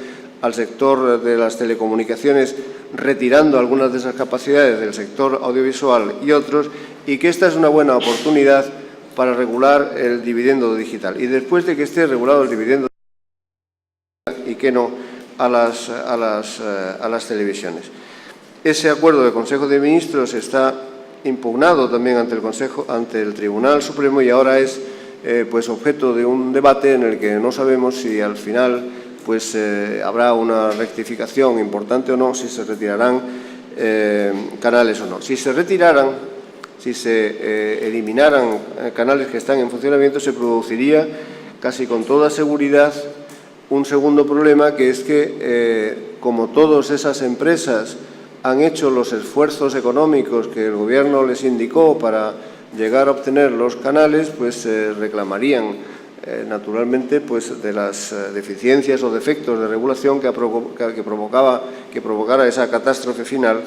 al sector de las telecomunicaciones, retirando algunas de esas capacidades del sector audiovisual y otros, y que esta es una buena oportunidad para regular el dividendo digital. Y después de que esté regulado el dividendo digital, y que no a las televisiones. Ese acuerdo del Consejo de Ministros está impugnado también ante el Tribunal Supremo y ahora es pues objeto de un debate en el que no sabemos si al final pues habrá una rectificación importante o no, si se retirarán canales o no. Si se retiraran, si se eliminaran canales que están en funcionamiento, se produciría casi con toda seguridad un segundo problema, que es que como todas esas empresas han hecho los esfuerzos económicos que el Gobierno les indicó para llegar a obtener los canales, pues reclamarían naturalmente pues de las deficiencias o defectos de regulación que provocara esa catástrofe final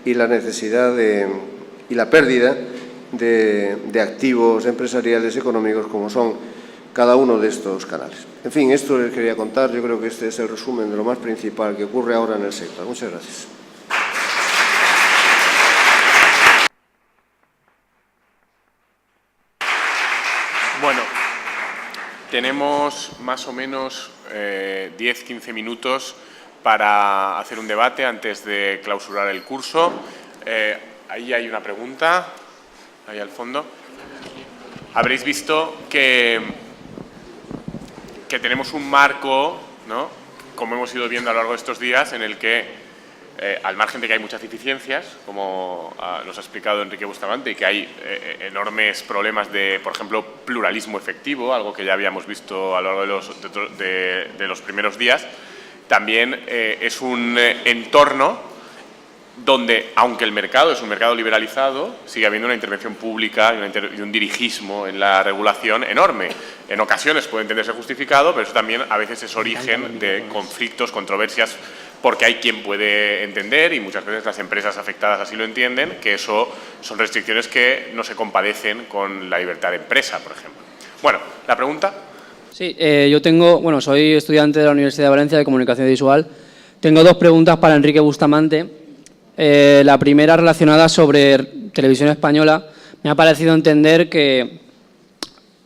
y la necesidad y la pérdida de activos empresariales económicos como son cada uno de estos canales. En fin, esto les quería contar. Yo creo que este es el resumen de lo más principal que ocurre ahora en el sector. Muchas gracias. Bueno, tenemos más o menos 10-15 minutos para hacer un debate antes de clausurar el curso. Ahí hay una pregunta, ahí al fondo. Habréis visto que tenemos un marco, ¿no?, como hemos ido viendo a lo largo de estos días, en el que, al margen de que hay muchas deficiencias, como nos ha explicado Enrique Bustamante, y que hay enormes problemas de, por ejemplo, pluralismo efectivo, algo que ya habíamos visto a lo largo de los primeros días, también es un entorno donde, aunque el mercado es un mercado liberalizado, sigue habiendo una intervención pública y un dirigismo en la regulación enorme. En ocasiones puede entenderse justificado, pero eso también a veces es origen de conflictos, controversias, porque hay quien puede entender, y muchas veces las empresas afectadas así lo entienden, que eso son restricciones que no se compadecen con la libertad de empresa, por ejemplo. Bueno, ¿la pregunta? Sí, soy estudiante de la Universidad de Valencia de Comunicación Visual. Tengo dos preguntas para Enrique Bustamante. La primera relacionada sobre Televisión Española. Me ha parecido entender que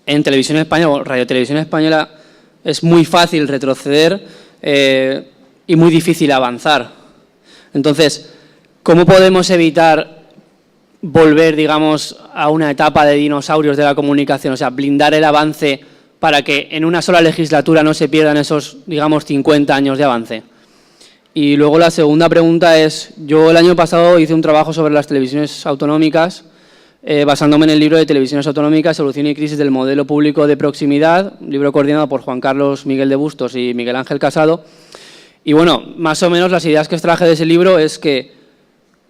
en Televisión Española o Radio Televisión Española es muy fácil retroceder y muy difícil avanzar. Entonces, ¿cómo podemos evitar volver, digamos, a una etapa de dinosaurios de la comunicación, o sea, blindar el avance para que en una sola legislatura no se pierdan esos, digamos, 50 años de avance. Y luego la segunda pregunta es, yo el año pasado hice un trabajo sobre las televisiones autonómicas, basándome en el libro de Televisiones Autonómicas, Solución y Crisis del Modelo Público de Proximidad, libro coordinado por Juan Carlos Miguel de Bustos y Miguel Ángel Casado. Y bueno, más o menos las ideas que extraje de ese libro es que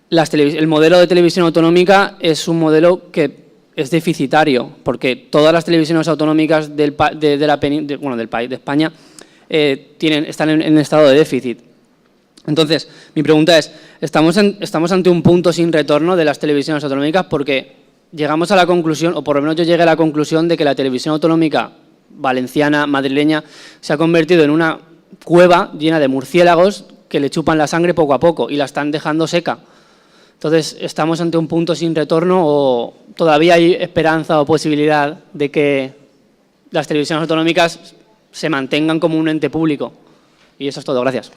el modelo de televisión autonómica es un modelo que es deficitario, porque todas las televisiones autonómicas de España están en estado de déficit. Entonces, mi pregunta es, ¿estamos ante un punto sin retorno de las televisiones autonómicas? Porque llegamos a la conclusión, o por lo menos yo llegué a la conclusión, de que la televisión autonómica valenciana, madrileña, se ha convertido en una cueva llena de murciélagos que le chupan la sangre poco a poco y la están dejando seca. Entonces, ¿estamos ante un punto sin retorno o todavía hay esperanza o posibilidad de que las televisiones autonómicas se mantengan como un ente público? Y eso es todo. Gracias.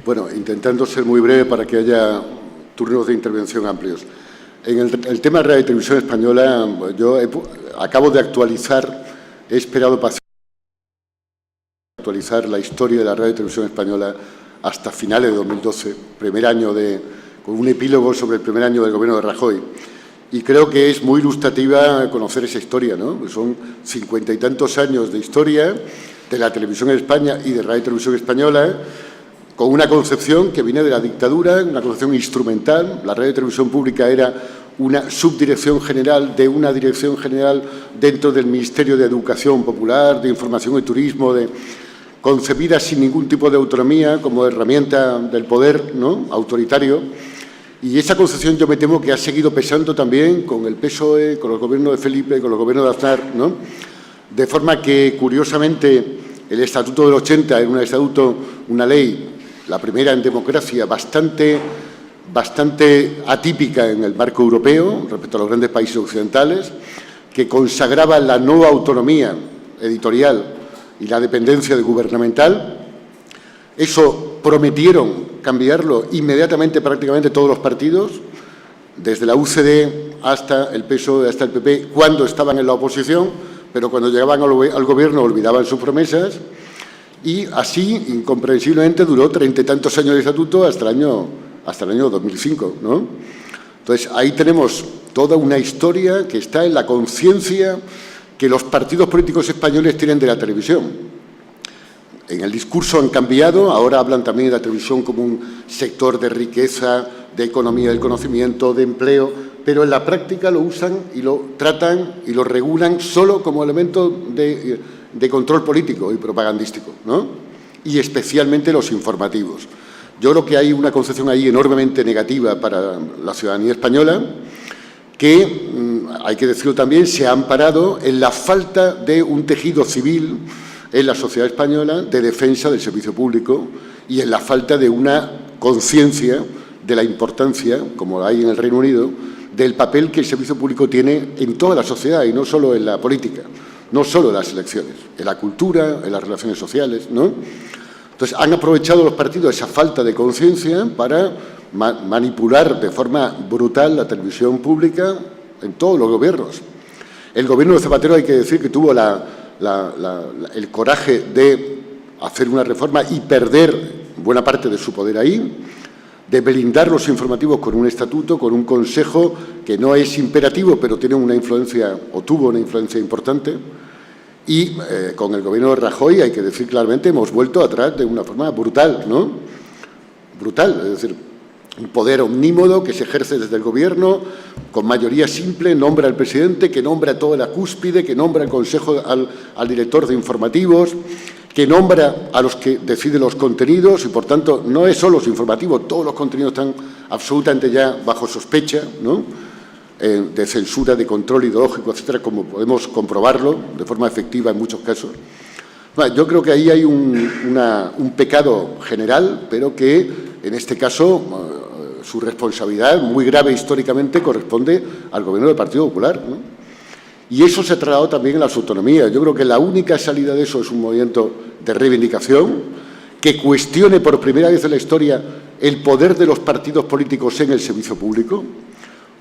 Bueno, intentando ser muy breve para que haya turnos de intervención amplios. En el tema de Radio y Televisión Española, yo acabo de actualizar, he esperado para actualizar la historia de la Radio y Televisión Española hasta finales de 2012, con un epílogo sobre el primer año del Gobierno de Rajoy. Y creo que es muy ilustrativa conocer esa historia, ¿no? Son 50 y tantos años de historia de la televisión en España y de Radio y Televisión Española, con una concepción que viene de la dictadura, una concepción instrumental. La Radio y Televisión Pública era una subdirección general de una dirección general dentro del Ministerio de Educación Popular, de Información y Turismo, concebida sin ningún tipo de autonomía como herramienta del poder, ¿no?, autoritario. Y esa concepción yo me temo que ha seguido pesando también con el PSOE, con los gobiernos de Felipe, con los gobiernos de Aznar, ¿no? De forma que, curiosamente, el Estatuto del 80 era una ley, la primera en democracia, bastante atípica en el marco europeo respecto a los grandes países occidentales, que consagraba la no autonomía editorial y la dependencia gubernamental. Eso prometieron cambiarlo inmediatamente prácticamente todos los partidos, desde la UCD hasta el PSOE, hasta el PP, cuando estaban en la oposición, pero cuando llegaban al gobierno olvidaban sus promesas. Y así, incomprensiblemente, duró 30 y tantos años de estatuto hasta el año 2005, ¿no? Entonces, ahí tenemos toda una historia que está en la conciencia que los partidos políticos españoles tienen de la televisión. En el discurso han cambiado, ahora hablan también de la televisión como un sector de riqueza, de economía del conocimiento, de empleo, pero en la práctica lo usan y lo tratan y lo regulan solo como elemento de control político y propagandístico, ¿no? Y especialmente los informativos. Yo creo que hay una concepción ahí enormemente negativa para la ciudadanía española que, hay que decirlo también, se ha amparado en la falta de un tejido civil en la sociedad española de defensa del servicio público y en la falta de una conciencia de la importancia, como hay en el Reino Unido, del papel que el servicio público tiene en toda la sociedad y no solo en la política, no solo en las elecciones, en la cultura, en las relaciones sociales, ¿no? Entonces, han aprovechado los partidos esa falta de conciencia para manipular de forma brutal la televisión pública en todos los gobiernos. El gobierno de Zapatero, hay que decir que tuvo el coraje de hacer una reforma y perder buena parte de su poder ahí, de blindar los informativos con un estatuto, con un consejo que no es imperativo, pero tiene una influencia, o tuvo una influencia importante. Y con el gobierno de Rajoy, hay que decir claramente, hemos vuelto atrás de una forma brutal, ¿no? Brutal, es decir, un poder omnímodo que se ejerce desde el gobierno, con mayoría simple, nombra al presidente, que nombra a toda la cúspide, que nombra al consejo, al director de informativos, que nombra a los que deciden los contenidos y, por tanto, no es solo los informativos, todos los contenidos están absolutamente ya bajo sospecha, ¿no?, de censura, de control ideológico, etcétera, como podemos comprobarlo de forma efectiva en muchos casos. Bueno, yo creo que ahí hay un pecado general, pero que en este caso su responsabilidad, muy grave históricamente, corresponde al gobierno del Partido Popular, ¿no? Y eso se ha trasladado también en las autonomías. Yo creo que la única salida de eso es un movimiento de reivindicación que cuestione por primera vez en la historia el poder de los partidos políticos en el servicio público.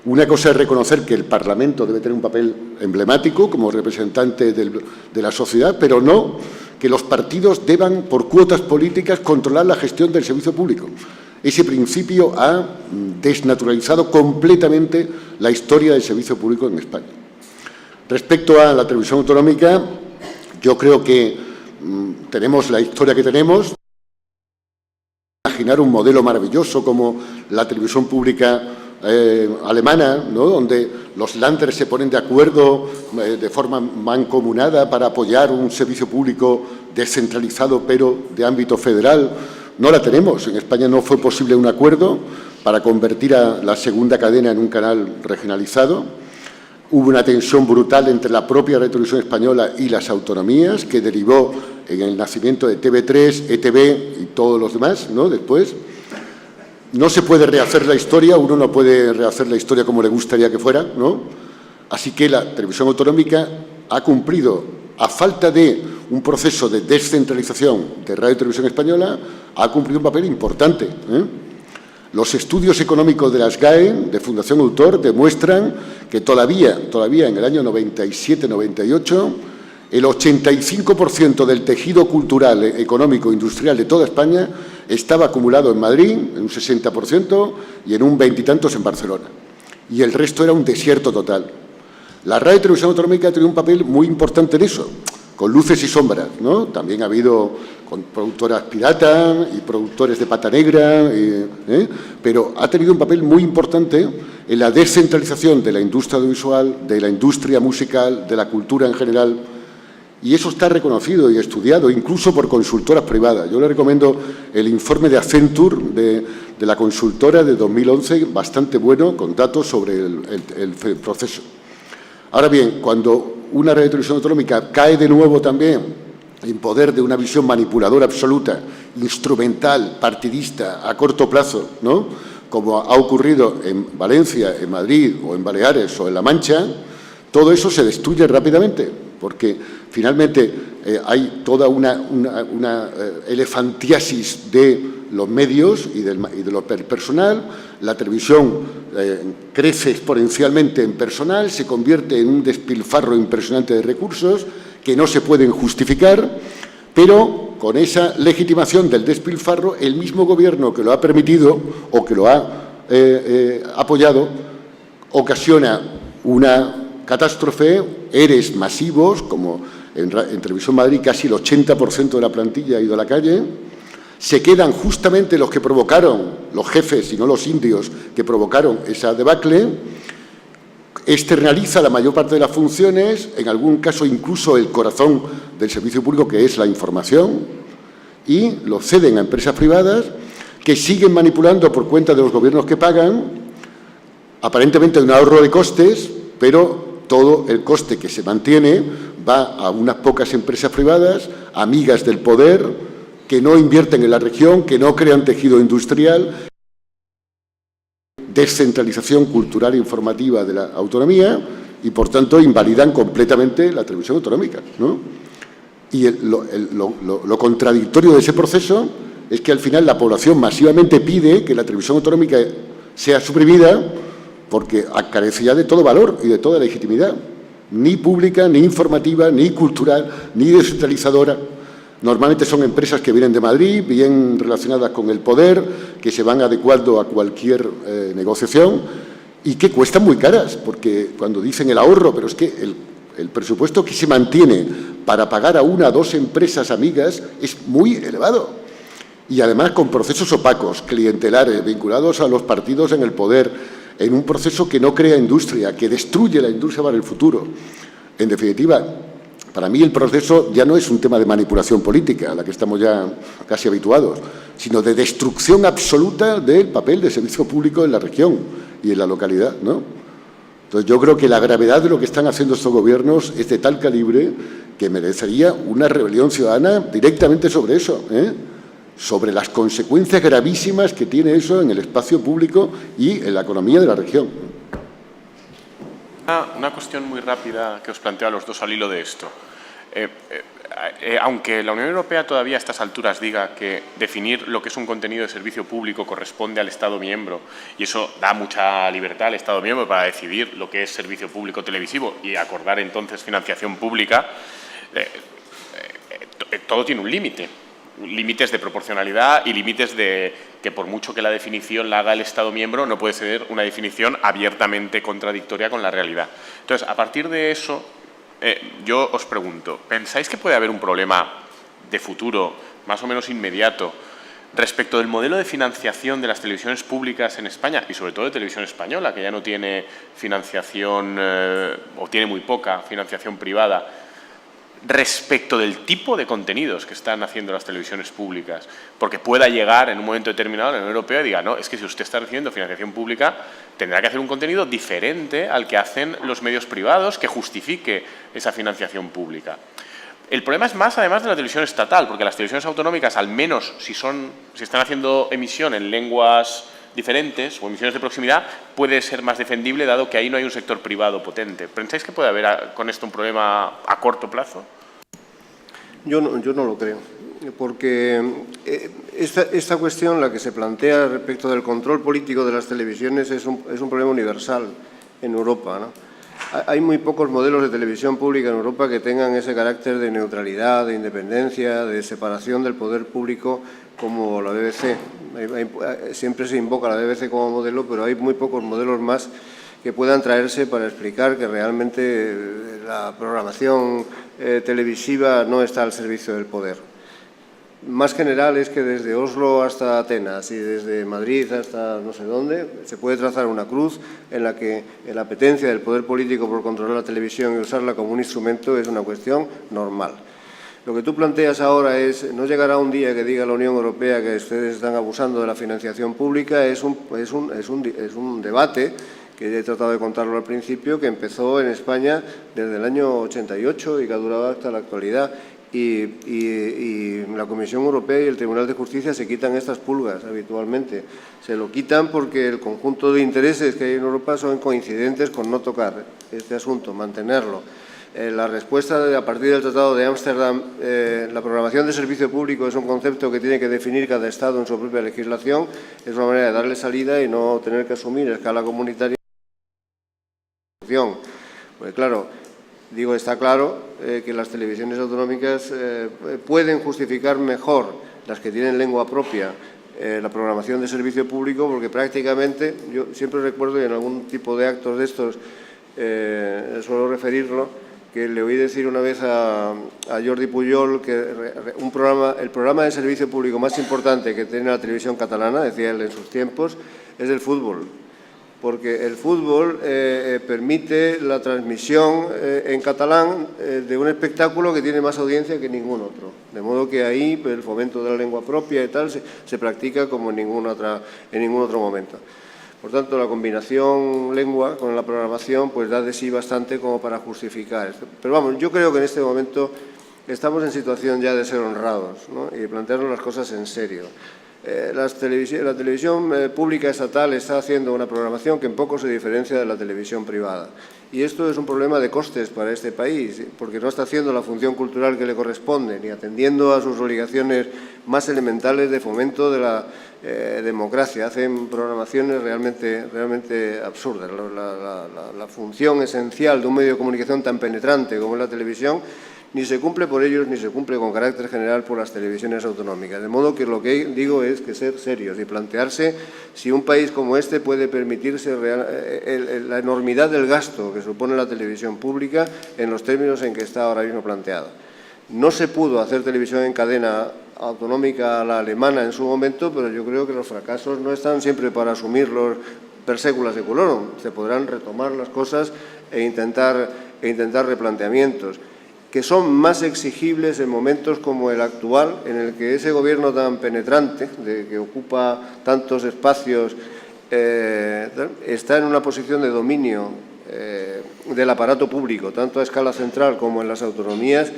Una cosa es reconocer que el Parlamento debe tener un papel emblemático como representante de la sociedad, pero no que los partidos deban, por cuotas políticas, controlar la gestión del servicio público. Ese principio ha desnaturalizado completamente la historia del servicio público en España. Respecto a la televisión autonómica, yo creo que tenemos la historia que tenemos. Imaginar un modelo maravilloso como la televisión pública alemana, ¿no?, donde los Länder se ponen de acuerdo de forma mancomunada para apoyar un servicio público descentralizado pero de ámbito federal. No la tenemos. En España no fue posible un acuerdo para convertir a la segunda cadena en un canal regionalizado. Hubo una tensión brutal entre la propia Radio Televisión Española y las autonomías que derivó en el nacimiento de TV3, ETV y todos los demás, ¿no?, después. No se puede rehacer la historia, uno no puede rehacer la historia como le gustaría que fuera, ¿no? Así que la televisión autonómica ha cumplido, a falta de un proceso de descentralización de Radio y Televisión Española, ha cumplido un papel importante, ¿eh? Los estudios económicos de las GAE, de Fundación Autor, demuestran que todavía en el año 97-98, el 85% del tejido cultural, económico e industrial de toda España estaba acumulado en Madrid, en un 60%, y en un 20 y tantos en Barcelona. Y el resto era un desierto total. La Radio y Televisión Autonómica ha tenido un papel muy importante en eso, con luces y sombras, ¿no? También ha habido con productoras pirata y productores de pata negra, pero ha tenido un papel muy importante en la descentralización de la industria audiovisual, de la industria musical, de la cultura en general. Y eso está reconocido y estudiado, incluso por consultoras privadas. Yo le recomiendo el informe de Accenture, de la consultora de 2011, bastante bueno, con datos sobre el proceso. Ahora bien, cuando una radio y televisión autonómica cae de nuevo también en poder de una visión manipuladora absoluta, instrumental, partidista, a corto plazo, ¿no?, como ha ocurrido en Valencia, en Madrid o en Baleares o en La Mancha, todo eso se destruye rápidamente, porque finalmente hay toda una elefantiasis de los medios y de lo personal. La televisión crece exponencialmente en personal, se convierte en un despilfarro impresionante de recursos que no se pueden justificar, pero con esa legitimación del despilfarro, el mismo gobierno que lo ha permitido o que lo ha apoyado ocasiona una catástrofe, ERES masivos, como en Televisión Madrid casi el 80% de la plantilla ha ido a la calle. Se quedan justamente los que provocaron, los jefes y no los indios que provocaron esa debacle. Externaliza la mayor parte de las funciones, en algún caso incluso el corazón del servicio público, que es la información, y lo ceden a empresas privadas que siguen manipulando por cuenta de los gobiernos que pagan. Aparentemente hay un ahorro de costes, pero todo el coste que se mantiene va a unas pocas empresas privadas, amigas del poder, que no invierten en la región, que no crean tejido industrial. Descentralización cultural e informativa de la autonomía y, por tanto, invalidan completamente la televisión autonómica, ¿no? Y lo contradictorio de ese proceso es que, al final, la población masivamente pide que la televisión autonómica sea suprimida porque carece ya de todo valor y de toda legitimidad, ni pública, ni informativa, ni cultural, ni descentralizadora. Normalmente son empresas que vienen de Madrid, bien relacionadas con el poder, que se van adecuando a cualquier negociación y que cuestan muy caras, porque cuando dicen el ahorro, pero es que el presupuesto que se mantiene para pagar a una o dos empresas amigas es muy elevado. Y además con procesos opacos, clientelares, vinculados a los partidos en el poder, en un proceso que no crea industria, que destruye la industria para el futuro. En definitiva, para mí el proceso ya no es un tema de manipulación política, a la que estamos ya casi habituados, sino de destrucción absoluta del papel de servicio público en la región y en la localidad, ¿no? Entonces, yo creo que la gravedad de lo que están haciendo estos gobiernos es de tal calibre que merecería una rebelión ciudadana directamente sobre eso, sobre las consecuencias gravísimas que tiene eso en el espacio público y en la economía de la región. Una cuestión muy rápida que os planteo a los dos al hilo de esto. Aunque la Unión Europea todavía a estas alturas diga que definir lo que es un contenido de servicio público corresponde al Estado miembro, y eso da mucha libertad al Estado miembro para decidir lo que es servicio público televisivo y acordar entonces financiación pública, todo tiene un límite. Límites de proporcionalidad y límites de que por mucho que la definición la haga el Estado miembro no puede ser una definición abiertamente contradictoria con la realidad. Entonces, a partir de eso, yo os pregunto, ¿pensáis que puede haber un problema de futuro, más o menos inmediato, respecto del modelo de financiación de las televisiones públicas en España y sobre todo de Televisión Española, que ya no tiene financiación o tiene muy poca financiación privada, respecto del tipo de contenidos que están haciendo las televisiones públicas? Porque pueda llegar en un momento determinado la Unión Europea y diga, no, es que si usted está recibiendo financiación pública, tendrá que hacer un contenido diferente al que hacen los medios privados que justifique esa financiación pública. El problema es más, además, de la televisión estatal, porque las televisiones autonómicas, al menos si están haciendo emisión en lenguas diferentes o emisiones de proximidad, puede ser más defendible, dado que ahí no hay un sector privado potente. ¿Pensáis que puede haber con esto un problema a corto plazo? Yo no lo creo, porque esta cuestión, la que se plantea respecto del control político de las televisiones, es un problema universal en Europa, ¿no? Hay muy pocos modelos de televisión pública en Europa que tengan ese carácter de neutralidad, de independencia, de separación del poder público como la BBC. Siempre se invoca la BBC como modelo, pero hay muy pocos modelos más que puedan traerse para explicar que realmente la programación televisiva no está al servicio del poder. Más general es que desde Oslo hasta Atenas y desde Madrid hasta no sé dónde se puede trazar una cruz en la que la apetencia del poder político por controlar la televisión y usarla como un instrumento es una cuestión normal. Lo que tú planteas ahora es, no llegará un día que diga la Unión Europea que ustedes están abusando de la financiación pública, es un debate que he tratado de contarlo al principio, que empezó en España desde el año 88 y que ha durado hasta la actualidad. Y la Comisión Europea y el Tribunal de Justicia se quitan estas pulgas habitualmente. Se lo quitan porque el conjunto de intereses que hay en Europa son coincidentes con no tocar este asunto, mantenerlo. La respuesta a partir del Tratado de Ámsterdam, la programación de servicio público es un concepto que tiene que definir cada Estado en su propia legislación, es una manera de darle salida y no tener que asumir a escala comunitaria. Porque claro, está claro que las televisiones autonómicas pueden justificar mejor, las que tienen lengua propia, la programación de servicio público, porque prácticamente, yo siempre recuerdo, y en algún tipo de actos de estos suelo referirlo, que le oí decir una vez a Jordi Pujol que el programa de servicio público más importante que tiene la televisión catalana, decía él en sus tiempos, es el fútbol. Porque el fútbol permite la transmisión en catalán de un espectáculo que tiene más audiencia que ningún otro. De modo que ahí el fomento de la lengua propia y tal se practica como en ningún otro momento. Por tanto, la combinación lengua con la programación pues da de sí bastante como para justificar esto. Pero vamos, yo creo que en este momento estamos en situación ya de ser honrados, ¿no? Y de plantearnos las cosas en serio. La televisión pública estatal está haciendo una programación que en poco se diferencia de la televisión privada. Y esto es un problema de costes para este país, porque no está haciendo la función cultural que le corresponde, ni atendiendo a sus obligaciones más elementales de fomento de la democracia. Hacen programaciones realmente absurdas. La función esencial de un medio de comunicación tan penetrante como es la televisión ni se cumple por ellos, ni se cumple con carácter general por las televisiones autonómicas. De modo que lo que digo es que ser serios y plantearse si un país como este puede permitirse la enormidad del gasto que supone la televisión pública en los términos en que está ahora mismo planteada. No se pudo hacer televisión en cadena autonómica a la alemana en su momento, pero yo creo que los fracasos no están siempre para asumirlos per secula seculorum. Se podrán retomar las cosas e intentar replanteamientos que son más exigibles en momentos como el actual, en el que ese gobierno tan penetrante, que ocupa tantos espacios, está en una posición de dominio del aparato público, tanto a escala central como en las autonomías,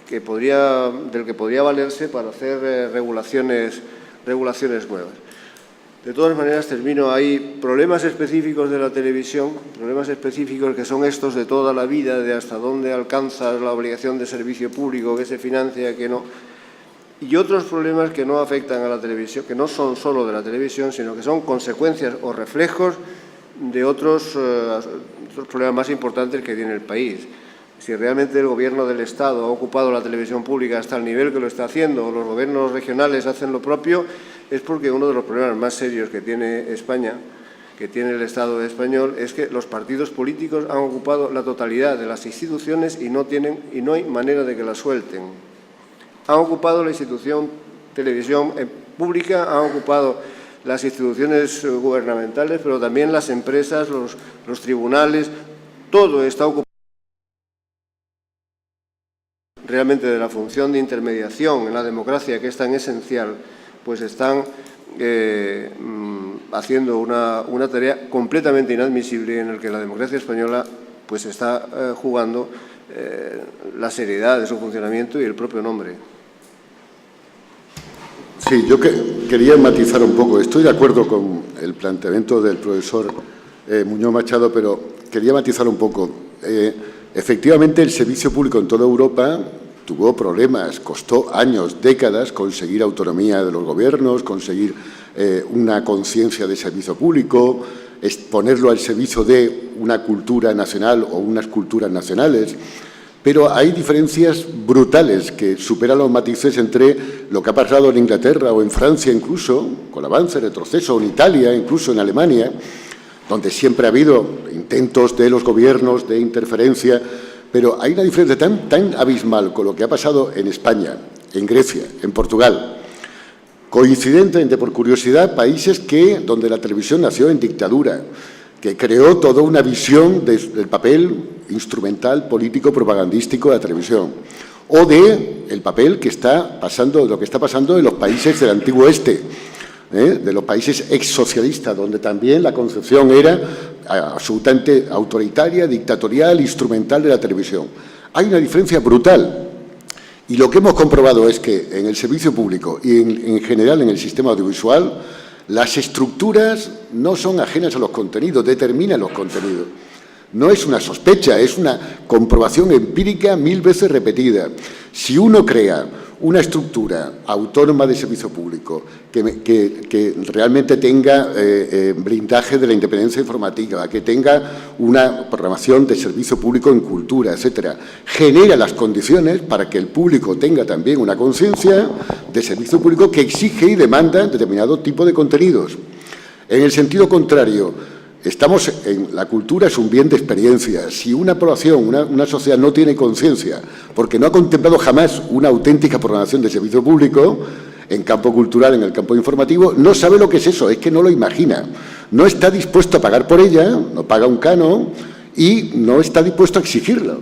del que podría valerse para hacer regulaciones nuevas. De todas maneras, termino. Hay problemas específicos de la televisión, problemas específicos que son estos de toda la vida, de hasta dónde alcanza la obligación de servicio público, que se financia, que no. Y otros problemas que no afectan a la televisión, que no son solo de la televisión, sino que son consecuencias o reflejos de otros problemas más importantes que tiene el país. Si realmente el Gobierno del Estado ha ocupado la televisión pública hasta el nivel que lo está haciendo, o los gobiernos regionales hacen lo propio, es porque uno de los problemas más serios que tiene España, que tiene el Estado español, es que los partidos políticos han ocupado la totalidad de las instituciones y no hay manera de que las suelten. Han ocupado la institución televisión pública, han ocupado las instituciones gubernamentales, pero también las empresas, los tribunales, todo está ocupado realmente de la función de intermediación en la democracia, que es tan esencial, pues están haciendo una tarea completamente inadmisible en la que la democracia española pues está jugando la seriedad de su funcionamiento y el propio nombre. Sí, yo quería matizar un poco. Estoy de acuerdo con el planteamiento del profesor Muñoz Machado, pero quería matizar un poco. Efectivamente, el servicio público en toda Europa tuvo problemas, costó años, décadas, conseguir autonomía de los gobiernos, conseguir una conciencia de servicio público, ponerlo al servicio de una cultura nacional o unas culturas nacionales. Pero hay diferencias brutales que superan los matices entre lo que ha pasado en Inglaterra o en Francia incluso, con avance, retroceso, o en Italia, incluso en Alemania, donde siempre ha habido intentos de los gobiernos de interferencia, pero hay una diferencia tan abismal con lo que ha pasado en España, en Grecia, en Portugal. Coincidentemente, por curiosidad, países donde la televisión nació en dictadura, que creó toda una visión del papel instrumental, político, propagandístico de la televisión, o del papel que está pasando, lo que está pasando en los países del antiguo Este, de los países exsocialistas, donde también la concepción era absolutamente autoritaria, dictatorial, instrumental de la televisión. Hay una diferencia brutal. Y lo que hemos comprobado es que en el servicio público y en general en el sistema audiovisual, las estructuras no son ajenas a los contenidos, determinan los contenidos. No es una sospecha, es una comprobación empírica 1000 veces repetida. Si uno crea una estructura autónoma de servicio público que realmente tenga blindaje de la independencia informativa, que tenga una programación de servicio público en cultura, etcétera, genera las condiciones para que el público tenga también una conciencia de servicio público que exige y demanda determinado tipo de contenidos. En el sentido contrario, la cultura es un bien de experiencia. Si una población, una sociedad no tiene conciencia, porque no ha contemplado jamás una auténtica programación de servicio público, en campo cultural, en el campo informativo, no sabe lo que es eso, es que no lo imagina. No está dispuesto a pagar por ella, no paga un canon y no está dispuesto a exigirlo.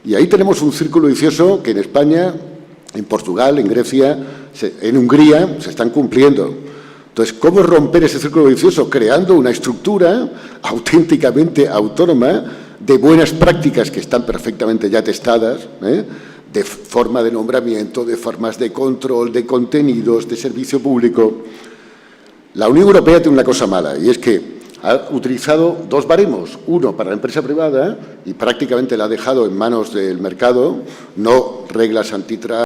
Y ahí tenemos un círculo vicioso que en España, en Portugal, en Grecia, en Hungría, se están cumpliendo. Entonces, ¿cómo romper ese círculo vicioso? Creando una estructura auténticamente autónoma de buenas prácticas que están perfectamente ya testadas, de forma de nombramiento, de formas de control, de contenidos, de servicio público. La Unión Europea tiene una cosa mala, y es que ha utilizado dos baremos, uno para la empresa privada, y prácticamente la ha dejado en manos del mercado, no reglas antitrust,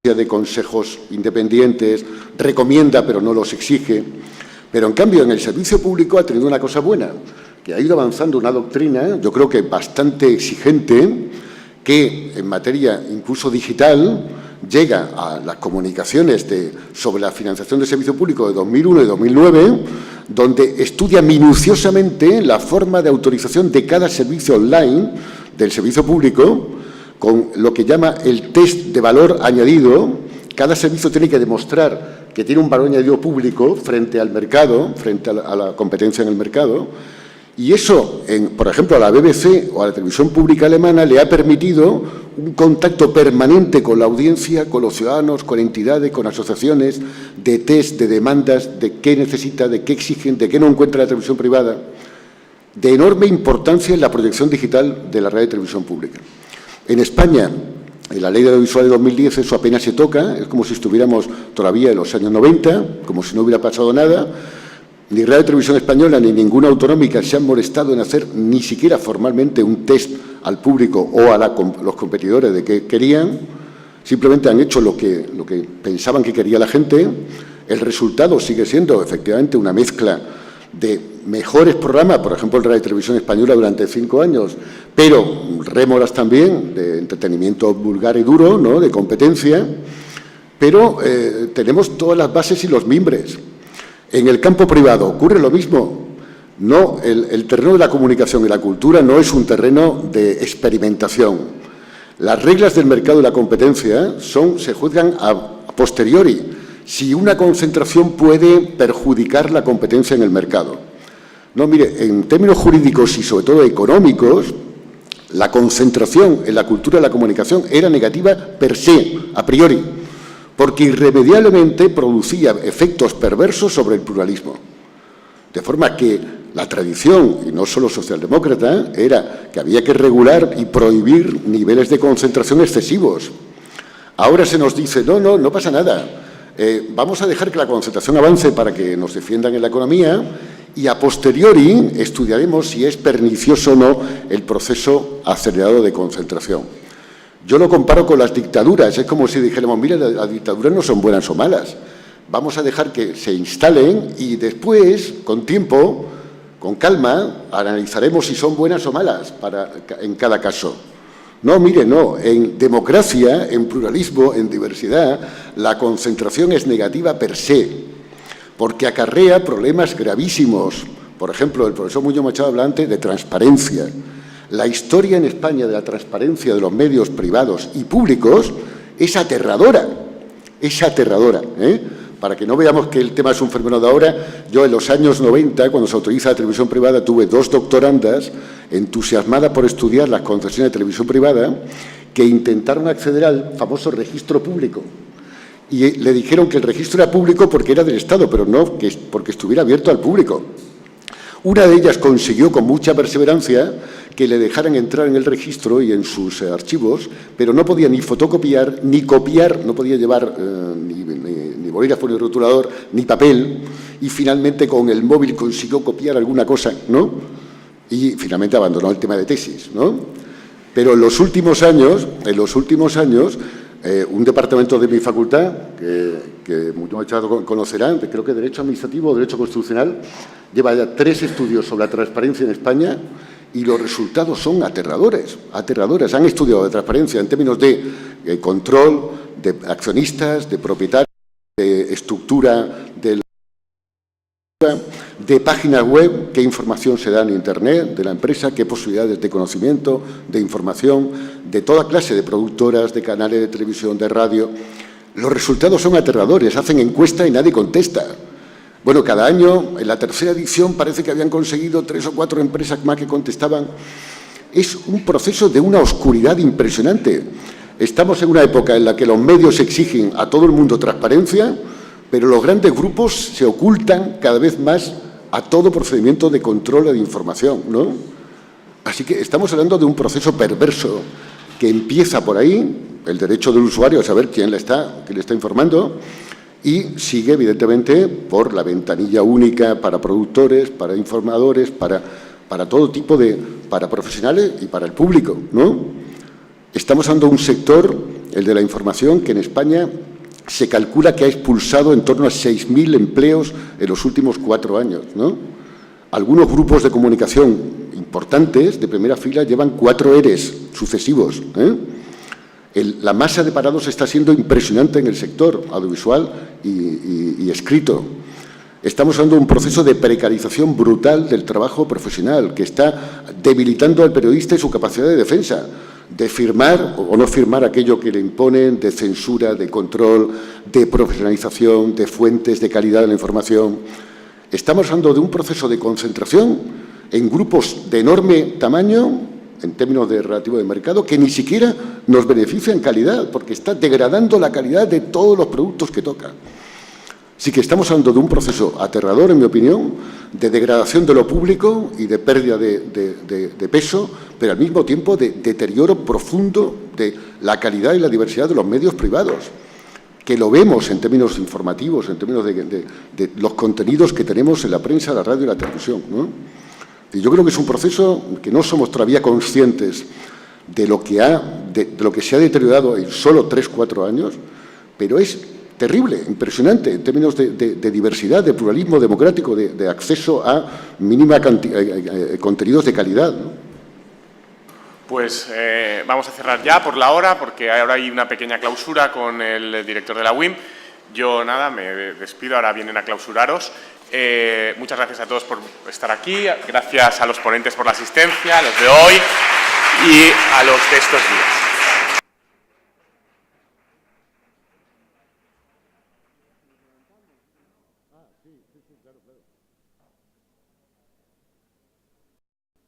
de consejos independientes, recomienda pero no los exige. Pero en cambio en el servicio público ha tenido una cosa buena, que ha ido avanzando una doctrina, yo creo que bastante exigente, que en materia incluso digital llega a las comunicaciones sobre la financiación del servicio público de 2001 y 2009, donde estudia minuciosamente la forma de autorización de cada servicio online del servicio público, con lo que llama el test de valor añadido. Cada servicio tiene que demostrar que tiene un valor añadido público frente al mercado, frente a la competencia en el mercado. Y eso, por ejemplo, a la BBC o a la televisión pública alemana le ha permitido un contacto permanente con la audiencia, con los ciudadanos, con entidades, con asociaciones, de test, de demandas, de qué necesita, de qué exigen, de qué no encuentra la televisión privada, de enorme importancia en la proyección digital de la radio y televisión pública. En España, En la Ley de Audiovisual de 2010 eso apenas se toca, es como si estuviéramos todavía en los años 90, como si no hubiera pasado nada. Ni Radio Televisión Española ni ninguna autonómica se han molestado en hacer ni siquiera formalmente un test al público o a los competidores de qué querían. Simplemente han hecho lo que pensaban que quería la gente. El resultado sigue siendo efectivamente una mezcla de mejores programas, por ejemplo, en Radio Televisión Española durante 5 años, pero rémoras también de entretenimiento vulgar y duro, ¿no?, de competencia, pero tenemos todas las bases y los mimbres. En el campo privado ocurre lo mismo. No, el terreno de la comunicación y la cultura no es un terreno de experimentación. Las reglas del mercado y la competencia se juzgan a posteriori, si una concentración puede perjudicar la competencia en el mercado. No, mire, en términos jurídicos y sobre todo económicos, la concentración en la cultura y la comunicación era negativa per se, a priori, porque irremediablemente producía efectos perversos sobre el pluralismo. De forma que la tradición, y no solo socialdemócrata, era que había que regular y prohibir niveles de concentración excesivos. Ahora se nos dice, no pasa nada. Vamos a dejar que la concentración avance para que nos defiendan en la economía y a posteriori estudiaremos si es pernicioso o no el proceso acelerado de concentración. Yo lo comparo con las dictaduras. Es como si dijéramos, mira, las dictaduras no son buenas o malas. Vamos a dejar que se instalen y después, con tiempo, con calma, analizaremos si son buenas o malas en cada caso. No, mire, no. En democracia, en pluralismo, en diversidad, la concentración es negativa per se, porque acarrea problemas gravísimos. Por ejemplo, el profesor Muñoz Machado habla antes de transparencia. La historia en España de la transparencia de los medios privados y públicos es aterradora. Es aterradora, Para que no veamos que el tema es un fenómeno de ahora, yo en los años 90, cuando se autoriza la televisión privada, tuve 2 doctorandas entusiasmadas por estudiar las concesiones de televisión privada que intentaron acceder al famoso registro público. Y le dijeron que el registro era público porque era del Estado, pero no porque estuviera abierto al público. Una de ellas consiguió con mucha perseverancia que le dejaran entrar en el registro y en sus archivos, pero no podía ni fotocopiar, ni copiar, no podía llevar ni bolígrafo, ni rotulador, ni papel, y finalmente con el móvil consiguió copiar alguna cosa, ¿no? Y finalmente abandonó el tema de tesis, ¿no? Pero en los últimos años, un departamento de mi facultad, que muchos Machado conocerán, creo que Derecho Administrativo o Derecho Constitucional, lleva ya 3 estudios sobre la transparencia en España y los resultados son aterradores, aterradores. Han estudiado de transparencia en términos de control, de accionistas, de propietarios, de estructura de páginas web, qué información se da en Internet de la empresa, qué posibilidades de conocimiento, de información, de toda clase de productoras, de canales de televisión, de radio. Los resultados son aterradores, hacen encuesta y nadie contesta. Bueno, cada año, en la 3ª edición, parece que habían conseguido 3 o 4 empresas más que contestaban. Es un proceso de una oscuridad impresionante. Estamos en una época en la que los medios exigen a todo el mundo transparencia, pero los grandes grupos se ocultan cada vez más a todo procedimiento de control de información, ¿no? Así que estamos hablando de un proceso perverso que empieza por ahí, el derecho del usuario a saber quién le está informando, y sigue, evidentemente, por la ventanilla única para productores, para informadores, para todo tipo para profesionales y para el público, ¿no? Estamos hablando de un sector, el de la información, que en España se calcula que ha expulsado en torno a 6.000 empleos en los últimos 4 años, ¿no? Algunos grupos de comunicación importantes, de primera fila, llevan 4 ERES sucesivos, La masa de parados está siendo impresionante en el sector audiovisual y escrito. Estamos hablando de un proceso de precarización brutal del trabajo profesional que está debilitando al periodista y su capacidad de defensa, de firmar o no firmar aquello que le imponen, de censura, de control, de profesionalización, de fuentes de calidad de la información. Estamos hablando de un proceso de concentración en grupos de enorme tamaño, en términos de relativo de mercado, que ni siquiera nos beneficia en calidad, porque está degradando la calidad de todos los productos que toca. Así que estamos hablando de un proceso aterrador, en mi opinión, de degradación de lo público y de pérdida de peso, pero al mismo tiempo de deterioro profundo de la calidad y la diversidad de los medios privados, que lo vemos en términos informativos, en términos de los contenidos que tenemos en la prensa, la radio y la televisión, ¿no? Y yo creo que es un proceso que no somos todavía conscientes de lo que se ha deteriorado en solo 3-4 años, pero es terrible, impresionante en términos de diversidad, de pluralismo democrático, de acceso a mínima contenidos de calidad, ¿no? Pues vamos a cerrar ya por la hora, porque ahora hay una pequeña clausura con el director de la UIM. Yo, nada, me despido, ahora vienen a clausuraros. Muchas gracias a todos por estar aquí, gracias a los ponentes por la asistencia, a los de hoy y a los de estos días. Sí, claro.